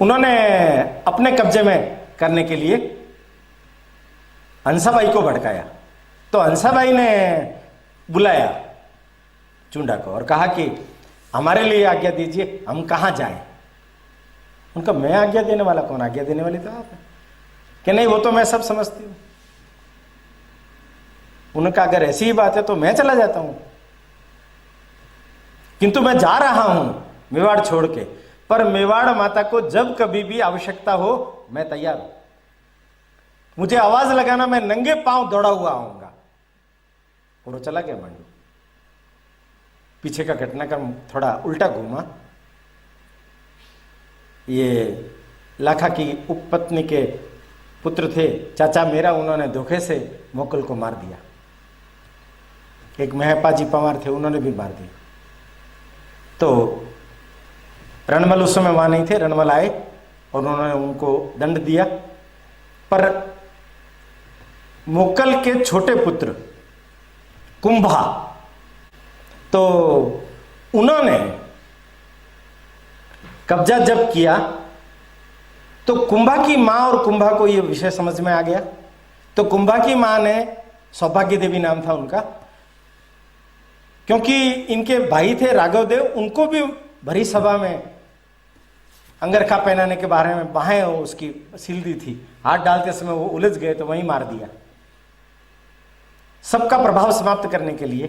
उन्होंने अपने कब्जे में करने के लिए हंसाबाई को भड़काया। तो हंसाबाई ने बुलाया चुंडा को और कहा कि हमारे लिए आज्ञा दीजिए, हम कहां जाएं। उनका, मैं आज्ञा देने वाला कौन, आज्ञा देने वाली तो आप है। कि नहीं, वो तो मैं सब समझती हूं। उनका, अगर ऐसी ही बात है तो मैं चला जाता हूं, किंतु मैं जा रहा हूं मेवाड़ छोड़ के, पर मेवाड़ माता को जब कभी भी आवश्यकता हो मैं तैयार हूं। मुझे आवाज लगाना, मैं नंगे पांव दौड़ा हुआ आऊंगा। और वो चला गया मांडू। पीछे का घटनाक्रम थोड़ा उल्टा घूमा। ये लाखा की उपपत्नी के पुत्र थे चाचा मेरा, उन्होंने धोखे से मोक्कल को मार दिया। एक महपाजी पवार थे, उन्होंने भी मार दिया। तो रणमल उस समय वहां नहीं थे, रणमल आए और उन्होंने उनको दंड दिया। पर मोक्कल के छोटे पुत्र कुंभा, तो उन्होंने कब्जा जब किया तो कुंभा की मां और कुंभा को यह विषय समझ में आ गया। तो कुंभा की मां ने, सौभाग्य देवी नाम था उनका, क्योंकि इनके भाई थे राघव देव, उनको भी भरी सभा में अंगरखा पहनाने के बारे में बाहें उसकी सील दी थी, हाथ डालते समय वो उलझ गए तो वहीं मार दिया। सबका प्रभाव समाप्त करने के लिए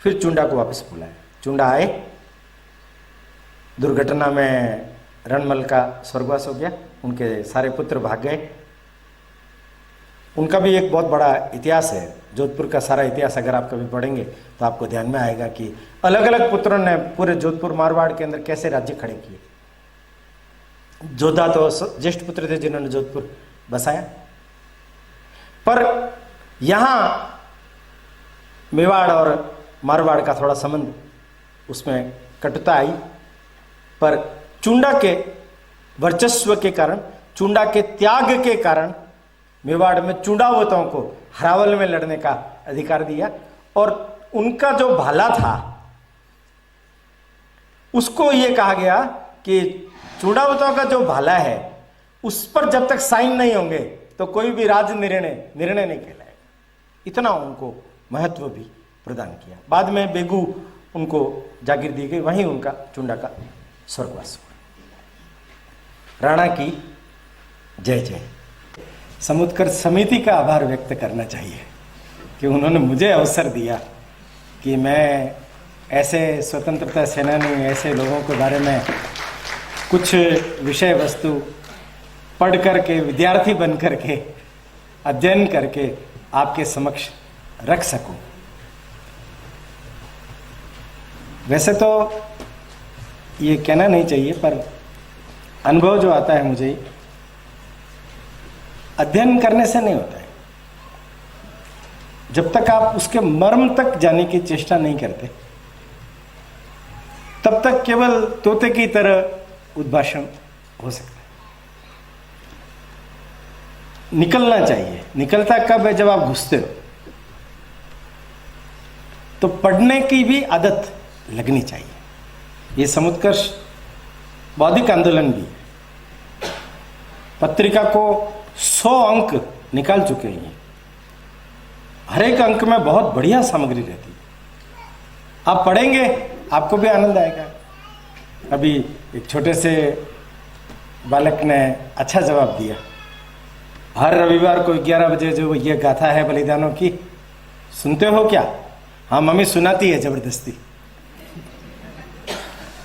फिर चुंडा को वापस बुलाया। चुंडा आए, दुर्घटना में रणमल का स्वर्गवास हो गया, उनके सारे पुत्र भाग गए। उनका भी एक बहुत बड़ा इतिहास है। जोधपुर का सारा इतिहास अगर आप कभी पढ़ेंगे तो आपको ध्यान में आएगा कि अलग अलग पुत्रों ने पूरे जोधपुर मारवाड़ के अंदर कैसे राज्य खड़े किए। जोधा तो ज्येष्ठ पुत्र थे जिन्होंने जोधपुर बसाया, पर यहां मेवाड़ और मारवाड़ का थोड़ा संबंध, उसमें कटुता आई। पर चुंडा के वर्चस्व के कारण, चुंडा के त्याग के कारण मेवाड़ में चुंडावतों को हरावल में लड़ने का अधिकार दिया, और उनका जो भाला था उसको यह कहा गया कि चुंडावतों का जो भाला है उस पर जब तक साइन नहीं होंगे तो कोई भी राज निर्णय नहीं कहलाएगा। इतना उनको महत्व भी प्रदान किया। बाद में बेगू उनको जागीर दी गई, वहीं उनका चुंडा का स्वर्गवास हुआ। राणा की जय जय। समुद्रकर समिति का आभार व्यक्त करना चाहिए कि उन्होंने मुझे अवसर दिया कि मैं ऐसे स्वतंत्रता सेनानी, ऐसे लोगों के बारे में कुछ विषय वस्तु पढ़ करके, विद्यार्थी बन करके, अध्ययन करके आपके समक्ष रख सकूं। वैसे तो ये कहना नहीं चाहिए, पर अनुभव जो आता है मुझे, अध्ययन करने से नहीं होता है। जब तक आप उसके मर्म तक जाने की चेष्टा नहीं करते तब तक केवल तोते की तरह उद्भाषण हो सकता है। निकलना चाहिए। निकलता कब है? जब आप घुसते हो। तो पढ़ने की भी आदत लगनी चाहिए। ये समुत्कर्ष बौद्धिक आंदोलन भी पत्रिका को 100 अंक निकाल चुके हैं। हर एक अंक में बहुत बढ़िया सामग्री रहती है। आप पढ़ेंगे आपको भी आनंद आएगा। अभी एक छोटे से बालक ने अच्छा जवाब दिया। हर रविवार को 11 बजे जो ये गाथा है बलिदानों की, सुनते हो क्या? हाँ मम्मी सुनाती है जबरदस्ती।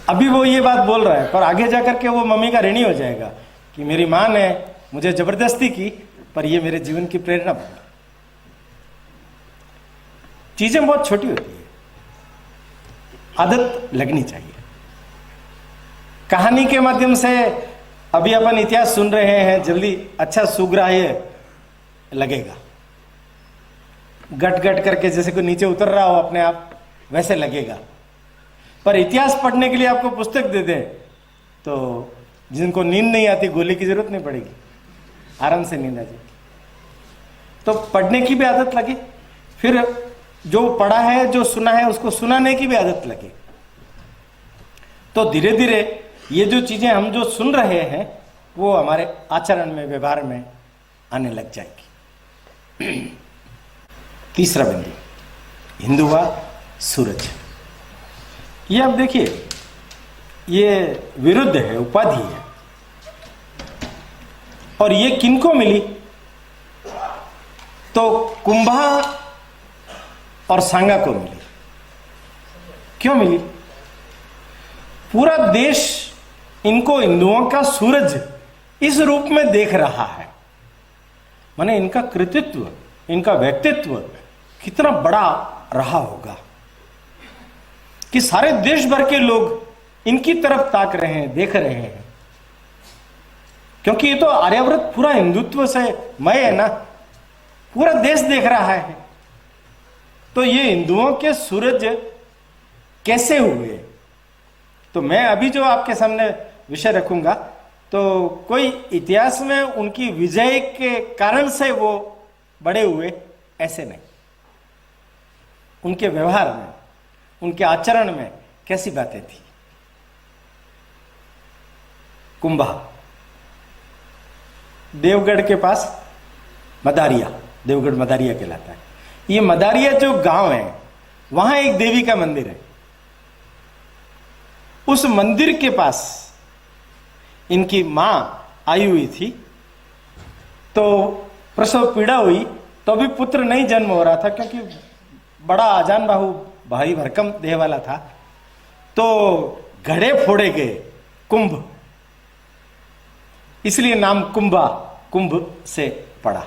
अभी वो ये बात बोल रहा है, पर आगे जाकर के वो मम्मी का ऋणी हो जाएगा कि मेरी माँ ने मुझे जबरदस्ती की, पर ये मेरे जीवन की प्रेरणा बनी। चीजें बहुत छोटी होती है, आदत लगनी चाहिए। कहानी के माध्यम से अभी अपन इतिहास सुन रहे हैं, जल्दी अच्छा सुग्राह्य लगेगा। गट गट करके जैसे कोई नीचे उतर रहा हो अपने आप, वैसे लगेगा। पर इतिहास पढ़ने के लिए आपको पुस्तक दे दें तो जिनको नींद नहीं आती, गोली की जरूरत नहीं पड़ेगी, आराम से नींद आ जाएगी। तो पढ़ने की भी आदत लगे, फिर जो पढ़ा है, जो सुना है, उसको सुनाने की भी आदत लगे। तो धीरे धीरे ये जो चीजें हम जो सुन रहे हैं वो हमारे आचरण में, व्यवहार में आने लग जाएगी। तीसरा बिंदु, हिंदुआ सूरज। ये आप देखिए, ये विरुद्ध है, उपाधि है। और ये किनको मिली? तो कुंभा और सांगा को मिली। क्यों मिली? पूरा देश इनको हिंदुओं का सूरज इस रूप में देख रहा है। माने इनका कृतित्व, इनका व्यक्तित्व कितना बड़ा रहा होगा कि सारे देश भर के लोग इनकी तरफ ताक रहे हैं, देख रहे हैं। क्योंकि ये तो आर्यावर्त पूरा हिंदुत्व से मय है ना, पूरा देश देख रहा है। तो ये हिंदुओं के सूरज कैसे हुए? तो मैं अभी जो आपके सामने विषय रखूंगा, तो कोई इतिहास में उनकी विजय के कारण से वो बड़े हुए, ऐसे नहीं। उनके व्यवहार में, उनके आचरण में कैसी बातें थी। कुंभा, देवगढ़ के पास मदारिया, देवगढ़ मदारिया कहलाता है। ये मदारिया जो गांव है, वहां एक देवी का मंदिर है। उस मंदिर के पास इनकी मां आई हुई थी। तो प्रसव पीड़ा हुई तो भी पुत्र नहीं जन्म हो रहा था, क्योंकि बड़ा आजान बाहु भारी भरकम देह वाला था। तो घड़े फोड़े गए कुंभ, इसलिए नाम कुंभा, कुंभ से पड़ा।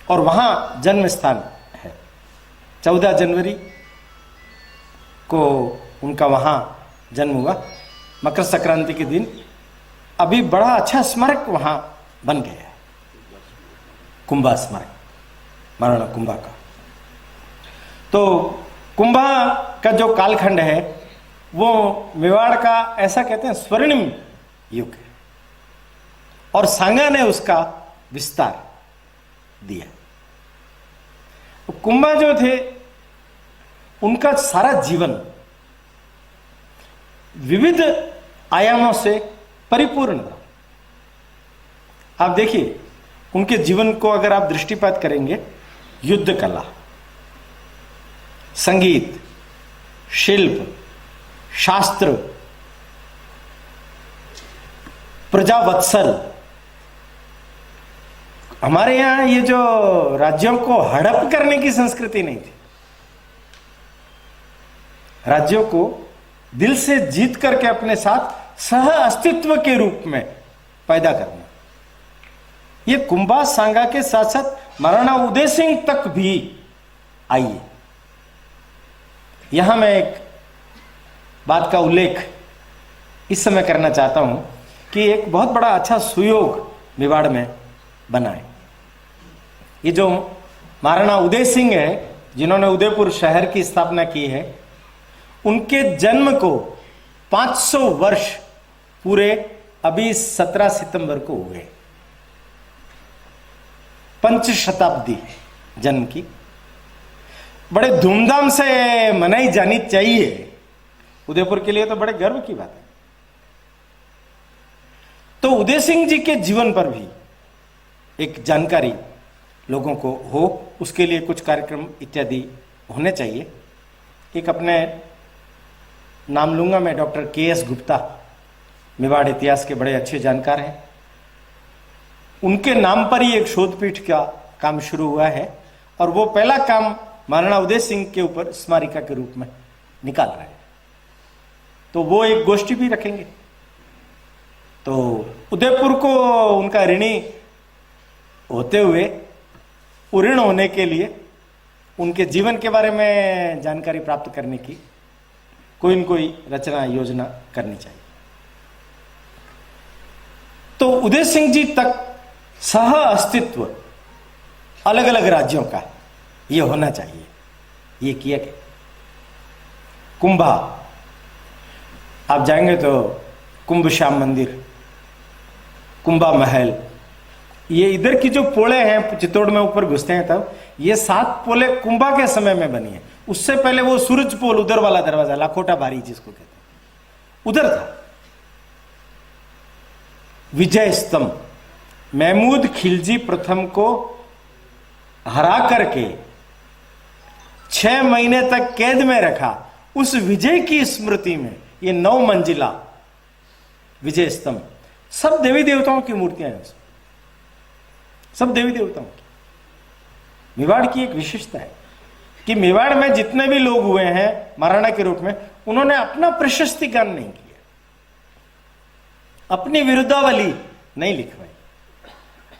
और वहाँ जन्म स्थान है। 14 जनवरी को उनका वहाँ जन्म हुआ, मकर संक्रांति के दिन। अभी बड़ा अच्छा स्मारक वहाँ बन गया है, कुंभा स्मारक, महाराणा कुंभा का। तो कुंभा का जो कालखंड है वो मेवाड़ का ऐसा कहते हैं स्वर्णिम युग है, और सांगा ने उसका विस्तार दिया। तो कुंभा जो थे उनका सारा जीवन विविध आयामों से परिपूर्ण था। आप देखिए उनके जीवन को अगर आप दृष्टिपात करेंगे, युद्ध कला, संगीत, शिल्प, शास्त्र, प्रजावत्सल। हमारे यहां ये जो राज्यों को हड़प करने की संस्कृति नहीं थी, राज्यों को दिल से जीत करके अपने साथ सह अस्तित्व के रूप में पैदा करना। ये कुंभा सांगा के साथ साथ महाराणा उदय सिंह तक भी आई है। यहां मैं एक बात का उल्लेख इस समय करना चाहता हूं कि एक बहुत बड़ा अच्छा सुयोग मेवाड़ में बना है। ये जो महाराणा उदय सिंह है, जिन्होंने उदयपुर शहर की स्थापना की है, उनके जन्म को 500 वर्ष पूरे अभी 17 सितंबर को हुए। पंच शताब्दी जन्म की बड़े धूमधाम से मनाई जानी चाहिए। उदयपुर के लिए तो बड़े गर्व की बात है। तो उदय सिंह जी के जीवन पर भी एक जानकारी लोगों को हो, उसके लिए कुछ कार्यक्रम इत्यादि होने चाहिए। एक अपने नाम लूंगा मैं, डॉक्टर के.एस. गुप्ता, मेवाड़ इतिहास के बड़े अच्छे जानकार हैं। उनके नाम पर ही एक शोधपीठ का काम शुरू हुआ है, और वो पहला काम महाराणा उदय सिंह के ऊपर स्मारिका के रूप में निकाल रहे हैं। तो वो एक गोष्ठी भी रखेंगे। तो उदयपुर को उनका ऋणी होते हुए उऋण होने के लिए उनके जीवन के बारे में जानकारी प्राप्त करने की कोई न कोई रचना योजना करनी चाहिए। तो उदय सिंह जी तक सह अस्तित्व अलग अलग राज्यों का ये होना चाहिए, ये किया गया। कुंभा आप जाएंगे तो कुंभ श्याम मंदिर, कुंभा महल, ये इधर की जो पोले हैं चित्तौड़ में ऊपर घुसते हैं तब, ये 7 पोले कुंभा के समय में बनी है। उससे पहले वो सूरज पोल उधर वाला दरवाजा, लाखोटा बारी जिसको कहते हैं, उधर था। विजय स्तंभ, महमूद खिलजी प्रथम को हरा करके 6 महीने तक कैद में रखा, उस विजय की स्मृति में ये 9 मंजिला विजय स्तंभ, सब देवी देवताओं की मूर्तियां हैं उसमें, सब देवी देवताओं की। मेवाड़ की एक विशेषता है कि मेवाड़ में जितने भी लोग हुए हैं महाराणा के रूप में, उन्होंने अपना प्रशस्ति गान नहीं किया, अपनी विरुद्धावली नहीं लिखवाई।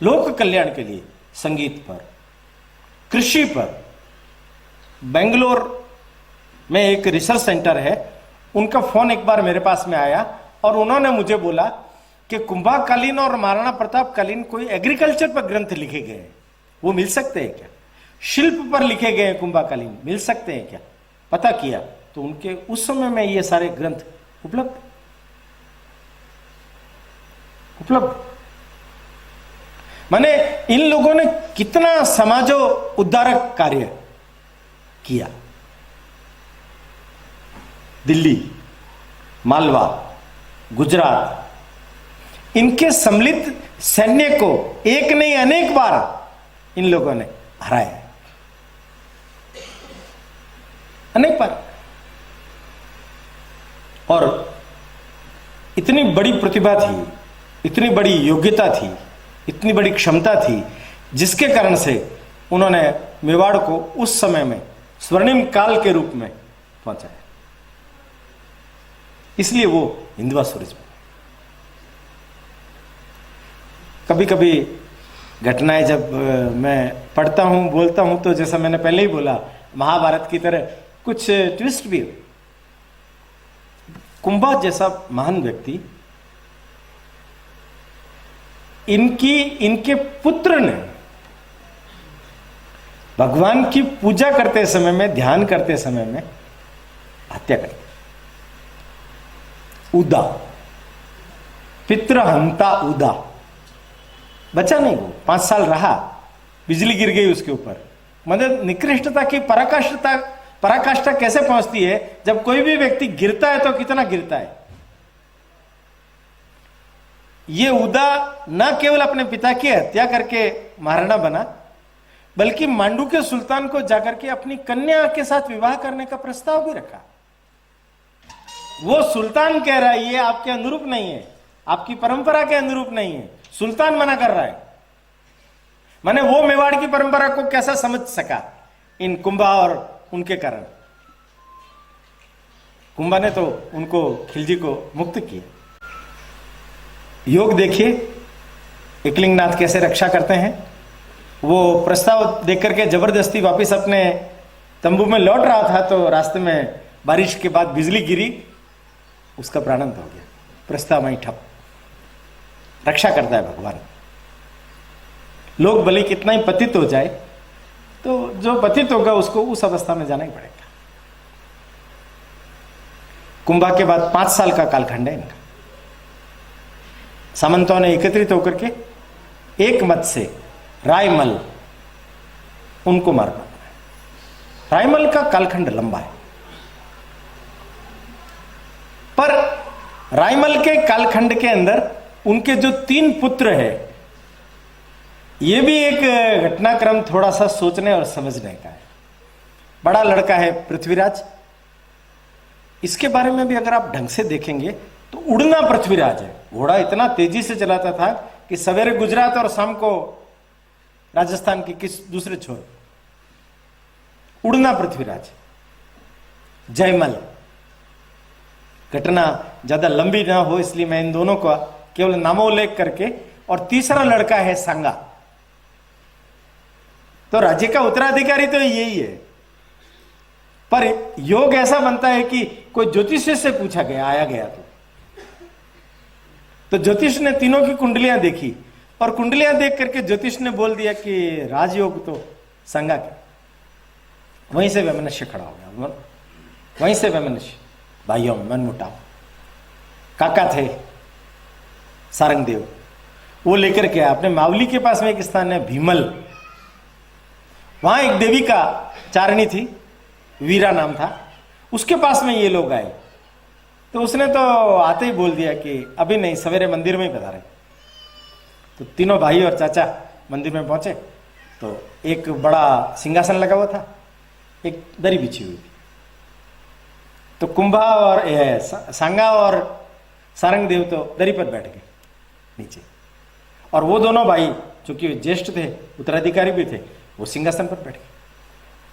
लोक कल्याण के लिए संगीत पर, कृषि पर, बेंगलोर में एक रिसर्च सेंटर है, उनका फोन एक बार मेरे पास में आया और उन्होंने मुझे बोला कि कुंभाकालीन और महाराणा प्रतापकालीन कोई एग्रीकल्चर पर ग्रंथ लिखे गए हैं, वो मिल सकते हैं क्या? शिल्प पर लिखे गए हैं कुंभाकालीन, मिल सकते हैं क्या? पता किया तो उनके उस समय में ये सारे ग्रंथ उपलब्ध। माने इन लोगों ने कितना समाजो उद्धारक कार्य किया। दिल्ली, मालवा, गुजरात, इनके सम्मिलित सैन्य को एक नहीं अनेक बार इन लोगों ने हराया, अनेक बार। और इतनी बड़ी प्रतिभा थी, इतनी बड़ी योग्यता थी, इतनी बड़ी क्षमता थी, जिसके कारण से उन्होंने मेवाड़ को उस समय में स्वर्णिम काल के रूप में पहुंचाया। इसलिए वो हिंदवा सूरज बने। कभी कभी घटनाएं जब मैं पढ़ता हूँ, बोलता हूँ, तो जैसा मैंने पहले ही बोला, महाभारत की तरह कुछ ट्विस्ट भी। कुंभा जैसा महान व्यक्ति, इनके पुत्र ने भगवान की पूजा करते समय में, ध्यान करते समय में हत्या कर दी। उदा, पितृहंता उदा, बचा नहीं वो, 5 साल रहा, बिजली गिर गई उसके ऊपर। मतलब निकृष्टता की पराकाष्ठा कैसे पहुंचती है, जब कोई भी व्यक्ति गिरता है तो कितना गिरता है। ये उदा न केवल अपने पिता की हत्या करके महाराणा बना, बल्कि मांडू के सुल्तान को जाकर के अपनी कन्या के साथ विवाह करने का प्रस्ताव भी रखा। वो सुल्तान कह रहा है ये आपके अनुरूप नहीं है, आपकी परंपरा के अनुरूप नहीं है, सुल्तान मना कर रहा है। माने वो मेवाड़ की परंपरा को कैसा समझ सका इन कुंभा और उनके कारण। कुंभा ने तो उनको, खिलजी को मुक्त किया। योग देखिए एकलिंगनाथ कैसे रक्षा करते हैं। वो प्रस्ताव देख करके जबरदस्ती वापस अपने तंबू में लौट रहा था, तो रास्ते में बारिश के बाद बिजली गिरी, उसका प्राणांत हो गया। प्रस्ताव वहीं ठप। रक्षा करता है भगवान। लोग भले कितना ही पतित हो जाए, तो जो पतित होगा उसको उस अवस्था में जाना ही पड़ेगा। कुंभा के बाद 5 साल का कालखंड है इनका। सामंतों ने एकत्रित होकर के एक मत से रायमल उनको मारना। रायमल का कालखंड लंबा है, पर रायमल के कालखंड के अंदर उनके जो 3 पुत्र हैं, यह भी एक घटनाक्रम थोड़ा सा सोचने और समझने का है। बड़ा लड़का है पृथ्वीराज, इसके बारे में भी अगर आप ढंग से देखेंगे तो उड़ना पृथ्वीराज है। घोड़ा इतना तेजी से चलाता था कि सवेरे गुजरात और शाम को राजस्थान के किस दूसरे छोर। उड़ना पृथ्वीराज। जयमल, घटना ज्यादा लंबी ना हो इसलिए मैं इन दोनों का केवल नामोल्लेख करके, और तीसरा लड़का है सांगा। तो राज्य का उत्तराधिकारी तो यही है, पर योग ऐसा बनता है कि कोई ज्योतिष से पूछा गया, आया गया तो ज्योतिष ने तीनों की कुंडलियां देखी, और कुंडलियां देख करके ज्योतिष ने बोल दिया कि राजयोग तो सांगा के। वहीं से वैमनस्य खड़ा हो गया। वहीं से वैमनस्य, भाइयों में मनमुटाव। काका थे सारंगदेव, वो लेकर के अपने मावली के पास में एक स्थान है भीमल, वहां एक देवी का चारणी थी, वीरा नाम था, उसके पास में ये लोग आए। तो उसने तो आते ही बोल दिया कि अभी नहीं, सवेरे मंदिर में ही पधारे। तो तीनों भाई और चाचा मंदिर में पहुंचे, तो एक बड़ा सिंहासन लगा हुआ था, एक दरी बिछी हुई थी। तो कुंभा और सांगा और सारंगदेव तो दरी पर बैठ गए नीचे, और वो दोनों भाई चूंकि ज्येष्ठ थे, उत्तराधिकारी भी थे, वो सिंहासन पर बैठ गए।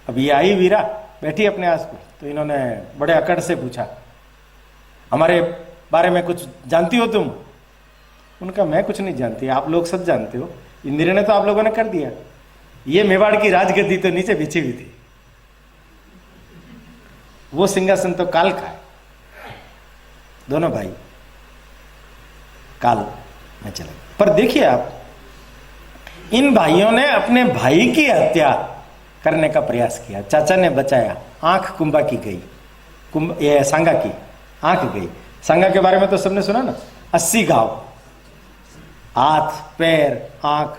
अब ये आई वीरा, बैठी अपने आस पर, तो इन्होंने बड़े अकड़ से पूछा, हमारे बारे में कुछ जानती हो तुम? उनका मैं कुछ नहीं जानती, आप लोग सब जानते हो, इंदिरा ने तो आप लोगों ने कर दिया। ये मेवाड़ की राजगद्दी तो नीचे बिछी हुई थी, वो सिंहासन तो काल का है। दोनों भाई काल में चले। पर देखिए आप, इन भाइयों ने अपने भाई की हत्या करने का प्रयास किया। चाचा ने बचाया, आंख कुंभा की गई, ये सांगा की आंख गई। सांगा के बारे में तो सबने सुना ना, 80 घाव, हाथ पैर आंख,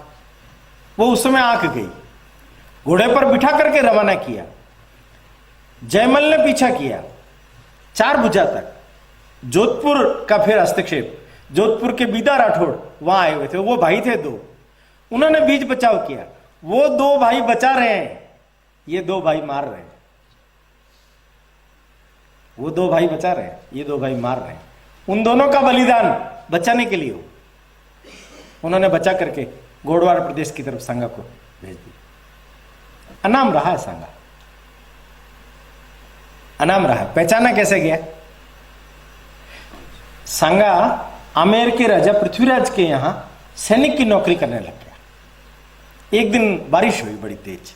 वो उस समय आंख गई। घोड़े पर बिठा करके रवाना किया। जयमल ने पीछा किया 4 भुजा तक। जोधपुर का फिर हस्तक्षेप, जोधपुर के बीदा राठौड़ वहां आए हुए थे, वो भाई थे 2, उन्होंने बीच बचाव किया। वो 2 भाई बचा रहे हैं, ये 2 भाई मार रहे हैं। वो 2 भाई बचा रहे हैं, ये 2 भाई मार रहे हैं। उन दोनों का बलिदान बचाने के लिए हो, उन्होंने बचा करके गोडवाड़ प्रदेश की तरफ सांगा को भेज दिया। अनाम रहा है सांगा, अनाम रहा। पहचाना कैसे गया? सांगा आमेर के राजा पृथ्वीराज के यहां सैनिक की नौकरी करने लग गया। एक दिन बारिश हुई बड़ी तेज।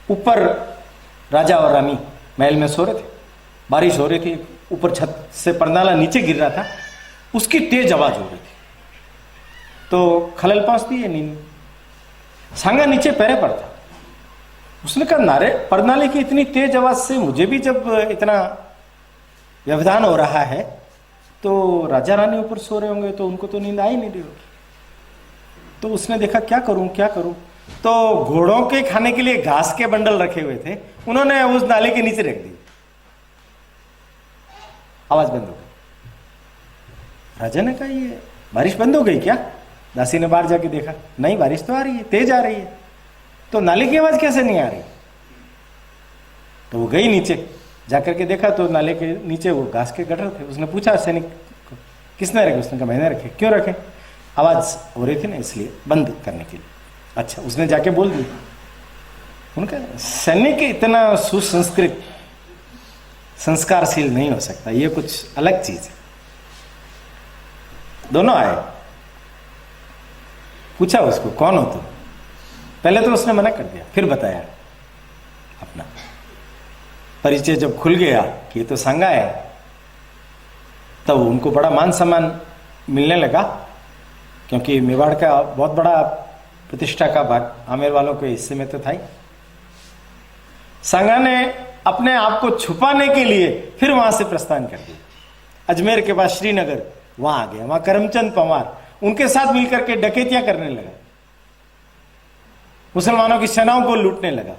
ऊपर राजा और रानी महल में सो रहे थे, बारिश हो रही थी, ऊपर छत से परनाला नीचे गिर रहा था, उसकी तेज आवाज हो रही थी, तो खलल पहुंचती है नींद। सांगा नीचे पैरे पर था, उसने कहा नारे परनाले की इतनी तेज आवाज से मुझे भी जब इतना व्यवधान हो रहा है तो राजा रानी ऊपर सो रहे होंगे तो उनको तो नींद आ ही नहीं रही होगी। तो उसने देखा क्या करूं क्या करूं, तो घोड़ों के खाने के लिए घास के बंडल रखे हुए थे, उन्होंने उस नाले के नीचे रख दी। आवाज बंद हो गई। राजा ने कहा ये बारिश बंद हो गई क्या? दासी ने बाहर जाके देखा, नहीं बारिश तो आ रही है, तेज आ रही है, तो नाले की आवाज कैसे नहीं आ रही? तो वो गई नीचे, जाकर के देखा तो नाले के नीचे वो घास के गटर थे। उसने पूछा सैनिक को, किसने रखे? उसने कहा मैंने रखे। क्यों रखे? आवाज हो रही थी ना इसलिए, बंद करने के लिए। अच्छा, उसने जाके बोल दी। उनका सैनिक इतना सुसंस्कृत संस्कारशील नहीं हो सकता, ये कुछ अलग चीज है। दोनों आए, पूछा उसको कौन हो तुम? पहले तो उसने मना कर दिया, फिर बताया अपना परिचय। जब खुल गया कि ये तो सांगा है, तब तो उनको बड़ा मान सम्मान मिलने लगा, क्योंकि मेवाड़ का बहुत बड़ा प्रतिष्ठा का भाग आमेर वालों के हिस्से में तो था ही। सांगा ने अपने आप को छुपाने के लिए फिर वहां से प्रस्थान कर दिया। अजमेर के पास श्रीनगर, वहां आ गया। वहां करमचंद पंवार उनके साथ मिलकर के डकैतियां करने लगा, मुसलमानों की सेनाओं को लूटने लगा।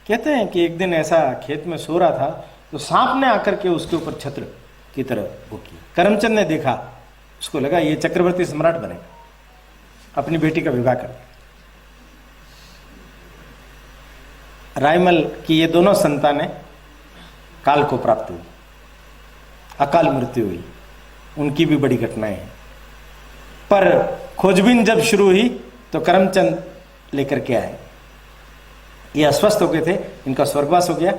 कहते हैं कि एक दिन ऐसा खेत में सो रहा था तो सांप ने आकर के उसके ऊपर छत्र की तरह वो किया। करमचंद ने देखा, उसको लगा ये चक्रवर्ती सम्राट बनेगा, अपनी बेटी का विवाह कर दिया। रायमल की ये दोनों संतानें काल को प्राप्त हुई, अकाल मृत्यु हुई, उनकी भी बड़ी घटनाएं हैं। पर खोजबीन जब शुरू हुई तो करमचंद लेकर के आए। ये अस्वस्थ हो गए थे, इनका स्वर्गवास हो गया।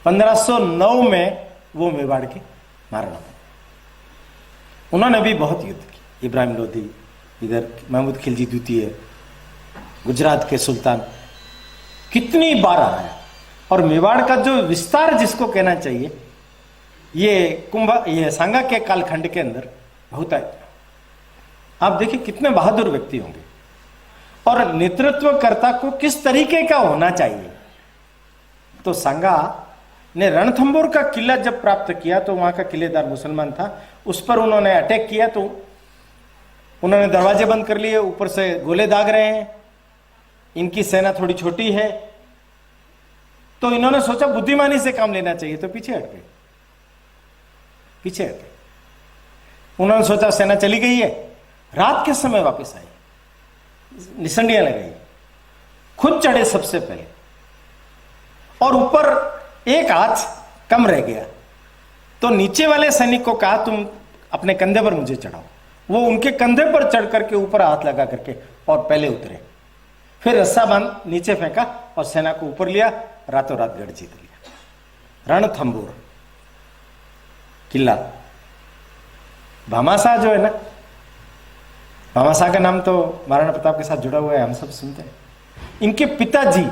1509 में वो मेवाड़ के महाराणा बने। उन्होंने भी बहुत युद्ध किए। इब्राहिम लोधी, इधर महमूद खिलजी द्वितीय, गुजरात के सुल्तान, कितनी बार आया। और मेवाड़ का जो विस्तार जिसको कहना चाहिए, ये सांगा के कालखंड के अंदर बहुत है। आप देखिए कितने बहादुर व्यक्ति होंगे, और नेतृत्वकर्ता को किस तरीके का होना चाहिए। तो सांगा ने रणथंबोर का किला जब प्राप्त किया तो वहां का किलेदार मुसलमान था, उस पर उन्होंने अटैक किया तो उन्होंने दरवाजे बंद कर लिए, ऊपर से गोले दाग रहे हैं, इनकी सेना थोड़ी छोटी है, तो इन्होंने सोचा बुद्धिमानी से काम लेना चाहिए, तो पीछे हट गए। पीछे हट गए। उन्होंने सोचा सेना चली गई है, रात के समय वापस आई, निसंडियां लगाई, खुद चढ़े सबसे पहले, और ऊपर एक हाथ कम रह गया तो नीचे वाले सैनिक को कहा तुम अपने कंधे पर मुझे चढ़ाओ। वो उनके कंधे पर चढ़ करके ऊपर हाथ लगा करके और पहले उतरे, फिर रस्सा बांध नीचे फेंका और सेना को ऊपर लिया, रातों रात गढ़ जीत लिया। रणथंबोर किला। भामाशाह जो है ना, भामाशाह का नाम तो महाराणा प्रताप के साथ जुड़ा हुआ है, हम सब सुनते हैं। इनके पिताजी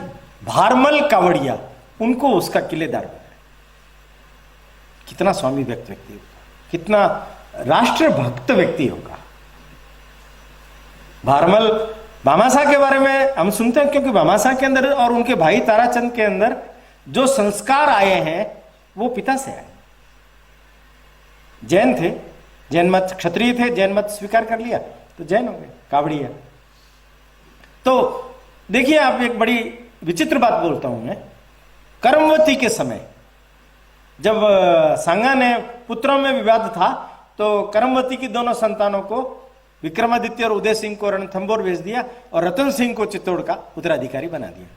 भारमल कावड़िया, उनको उसका किलेदार बनाया। कितना स्वामी व्यक्ति होगा, कितना राष्ट्रभक्त व्यक्ति होगा भारमल। भामाशाह के बारे में हम सुनते हैं, क्योंकि भामाशाह के अंदर और उनके भाई ताराचंद के अंदर जो संस्कार आए हैं वो पिता से आए। जैन थे, जैन मत, क्षत्रिय थे, जैन मत स्वीकार कर लिया तो जैन हो गए, कावड़िया। तो देखिए आप, एक बड़ी विचित्र बात बोलता हूं मैं। कर्मवती के समय जब सांगा ने पुत्रों में विवाद था तो कर्मवती की दोनों संतानों को, विक्रमादित्य और उदय सिंह को रणथंबोर भेज दिया और रतन सिंह को चित्तौड़ का उत्तराधिकारी बना दिया।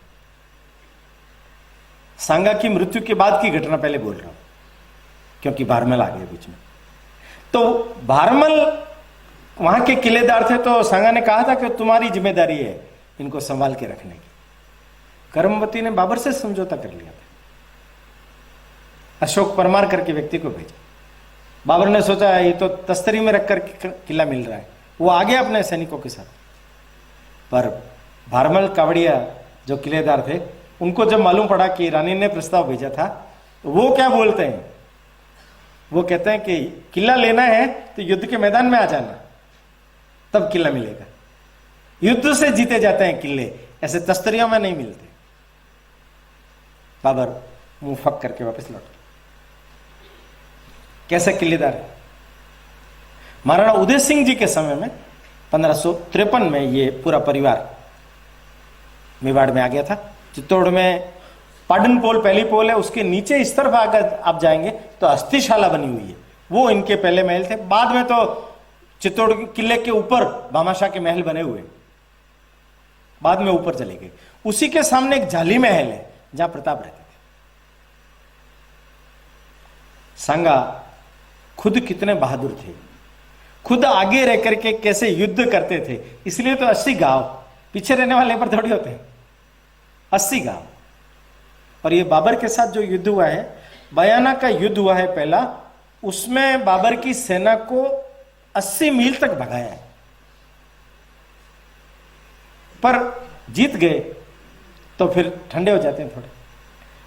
सांगा की मृत्यु के बाद की घटना पहले बोल रहा हूं, क्योंकि भारमल आ गए बीच में। तो भारमल वहां के किलेदार थे, तो सांगा ने कहा था कि तुम्हारी जिम्मेदारी है इनको संभाल के रखने की। कर्मवती ने बाबर से समझौता कर लिया था, अशोक परमार करके व्यक्ति को भेजा। बाबर ने सोचा ये तो तस्तरी में रखकर किला मिल रहा है, वो आ गया अपने सैनिकों के साथ। पर भारमल कावड़िया जो किलेदार थे, उनको जब मालूम पड़ा कि रानी ने प्रस्ताव भेजा था, तो वो क्या बोलते हैं, वो कहते हैं कि किला लेना है तो युद्ध के मैदान में आ जाना, तब किला मिलेगा। युद्ध से जीते जाते हैं किले, ऐसे तस्तरियों में नहीं मिलते। बाबर मुंह फक करके वापस लौट गए। कैसे किलेदार है? महाराणा उदय सिंह जी के समय में 1553 में ये पूरा परिवार मेवाड़ में आ गया था। चित्तौड़ में पाडन पोल पहली पोल है, उसके नीचे इस तरफ अगर आप जाएंगे तो अस्थिशाला बनी हुई है, वो इनके पहले महल थे। बाद में तो चित्तौड़ किले के ऊपर भामाशाह के महल बने हुए, बाद में ऊपर चले गए। उसी के सामने एक जाली महल है जहां प्रताप रहते थे। सांगा खुद कितने बहादुर थे, खुद आगे रह करके कैसे युद्ध करते थे। इसलिए तो 80 गांव पीछे रहने वाले पर थोड़ी होते हैं, 80 गांव। और ये बाबर के साथ जो युद्ध हुआ है, बयाना का युद्ध हुआ है पहला, उसमें बाबर की सेना को 80 मील तक भगाया है, पर जीत गए तो फिर ठंडे हो जाते हैं थोड़े।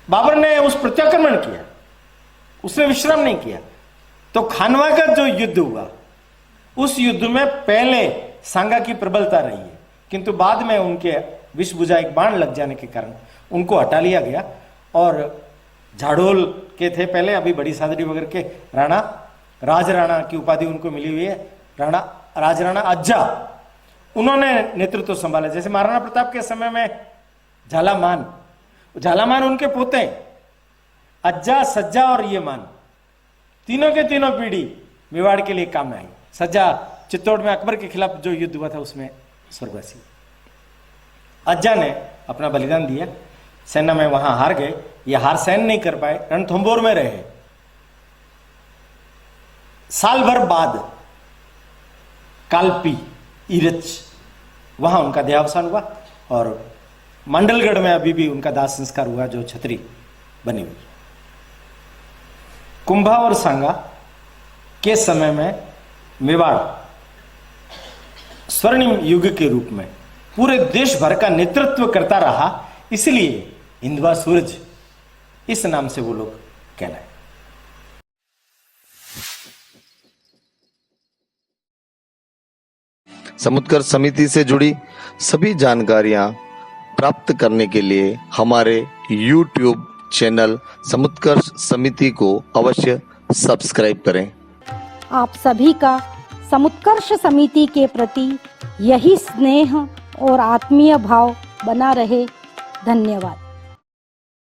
बाबर ने उस प्रत्याक्रमण किया, उसने विश्राम नहीं किया। तो खानवा का जो युद्ध हुआ, उस युद्ध में पहले सांगा की प्रबलता रही है, किंतु बाद में उनके विषभुजा एक बाण लग जाने के कारण उनको हटा लिया गया। और झाड़ोल के थे पहले, अभी बड़ी सादड़ी वगैरह के राणा, राज राणा की उपाधि उनको मिली हुई है, राणा राज राणा अज्जा, उन्होंने नेतृत्व संभाला। जैसे महाराणा प्रताप के समय में झालामान, झालामान उनके पोते हैं, अज्जा, सज्जा और ये मान, तीनों के तीनों पीढ़ी मेवाड़ के लिए काम में आई। सज्जा चित्तौड़ में अकबर के खिलाफ जो युद्ध हुआ था उसमें स्वर्गवासी। अज्जा ने अपना बलिदान दिया, सेना में वहां हार गए, ये हार सहन नहीं कर पाए, रणथंभौर में रहे। साल भर बाद कालपी इरच, वहां उनका देहावसान हुआ। और मंडलगढ़ में अभी भी उनका दाह संस्कार हुआ, जो छतरी बनी हुई। कुंभा और सांगा के समय में मेवाड़ स्वर्णिम युग के रूप में पूरे देश भर का नेतृत्व करता रहा, इसलिए हिंदवा सूरज इस नाम से वो लोग कहलाए। समुत्कर्ष समिति से जुड़ी सभी जानकारियां प्राप्त करने के लिए हमारे YouTube चैनल समुत्कर्ष समिति को अवश्य सब्सक्राइब करें। आप सभी का समुत्कर्ष समिति के प्रति यही स्नेह और आत्मीय भाव बना रहे। धन्यवाद।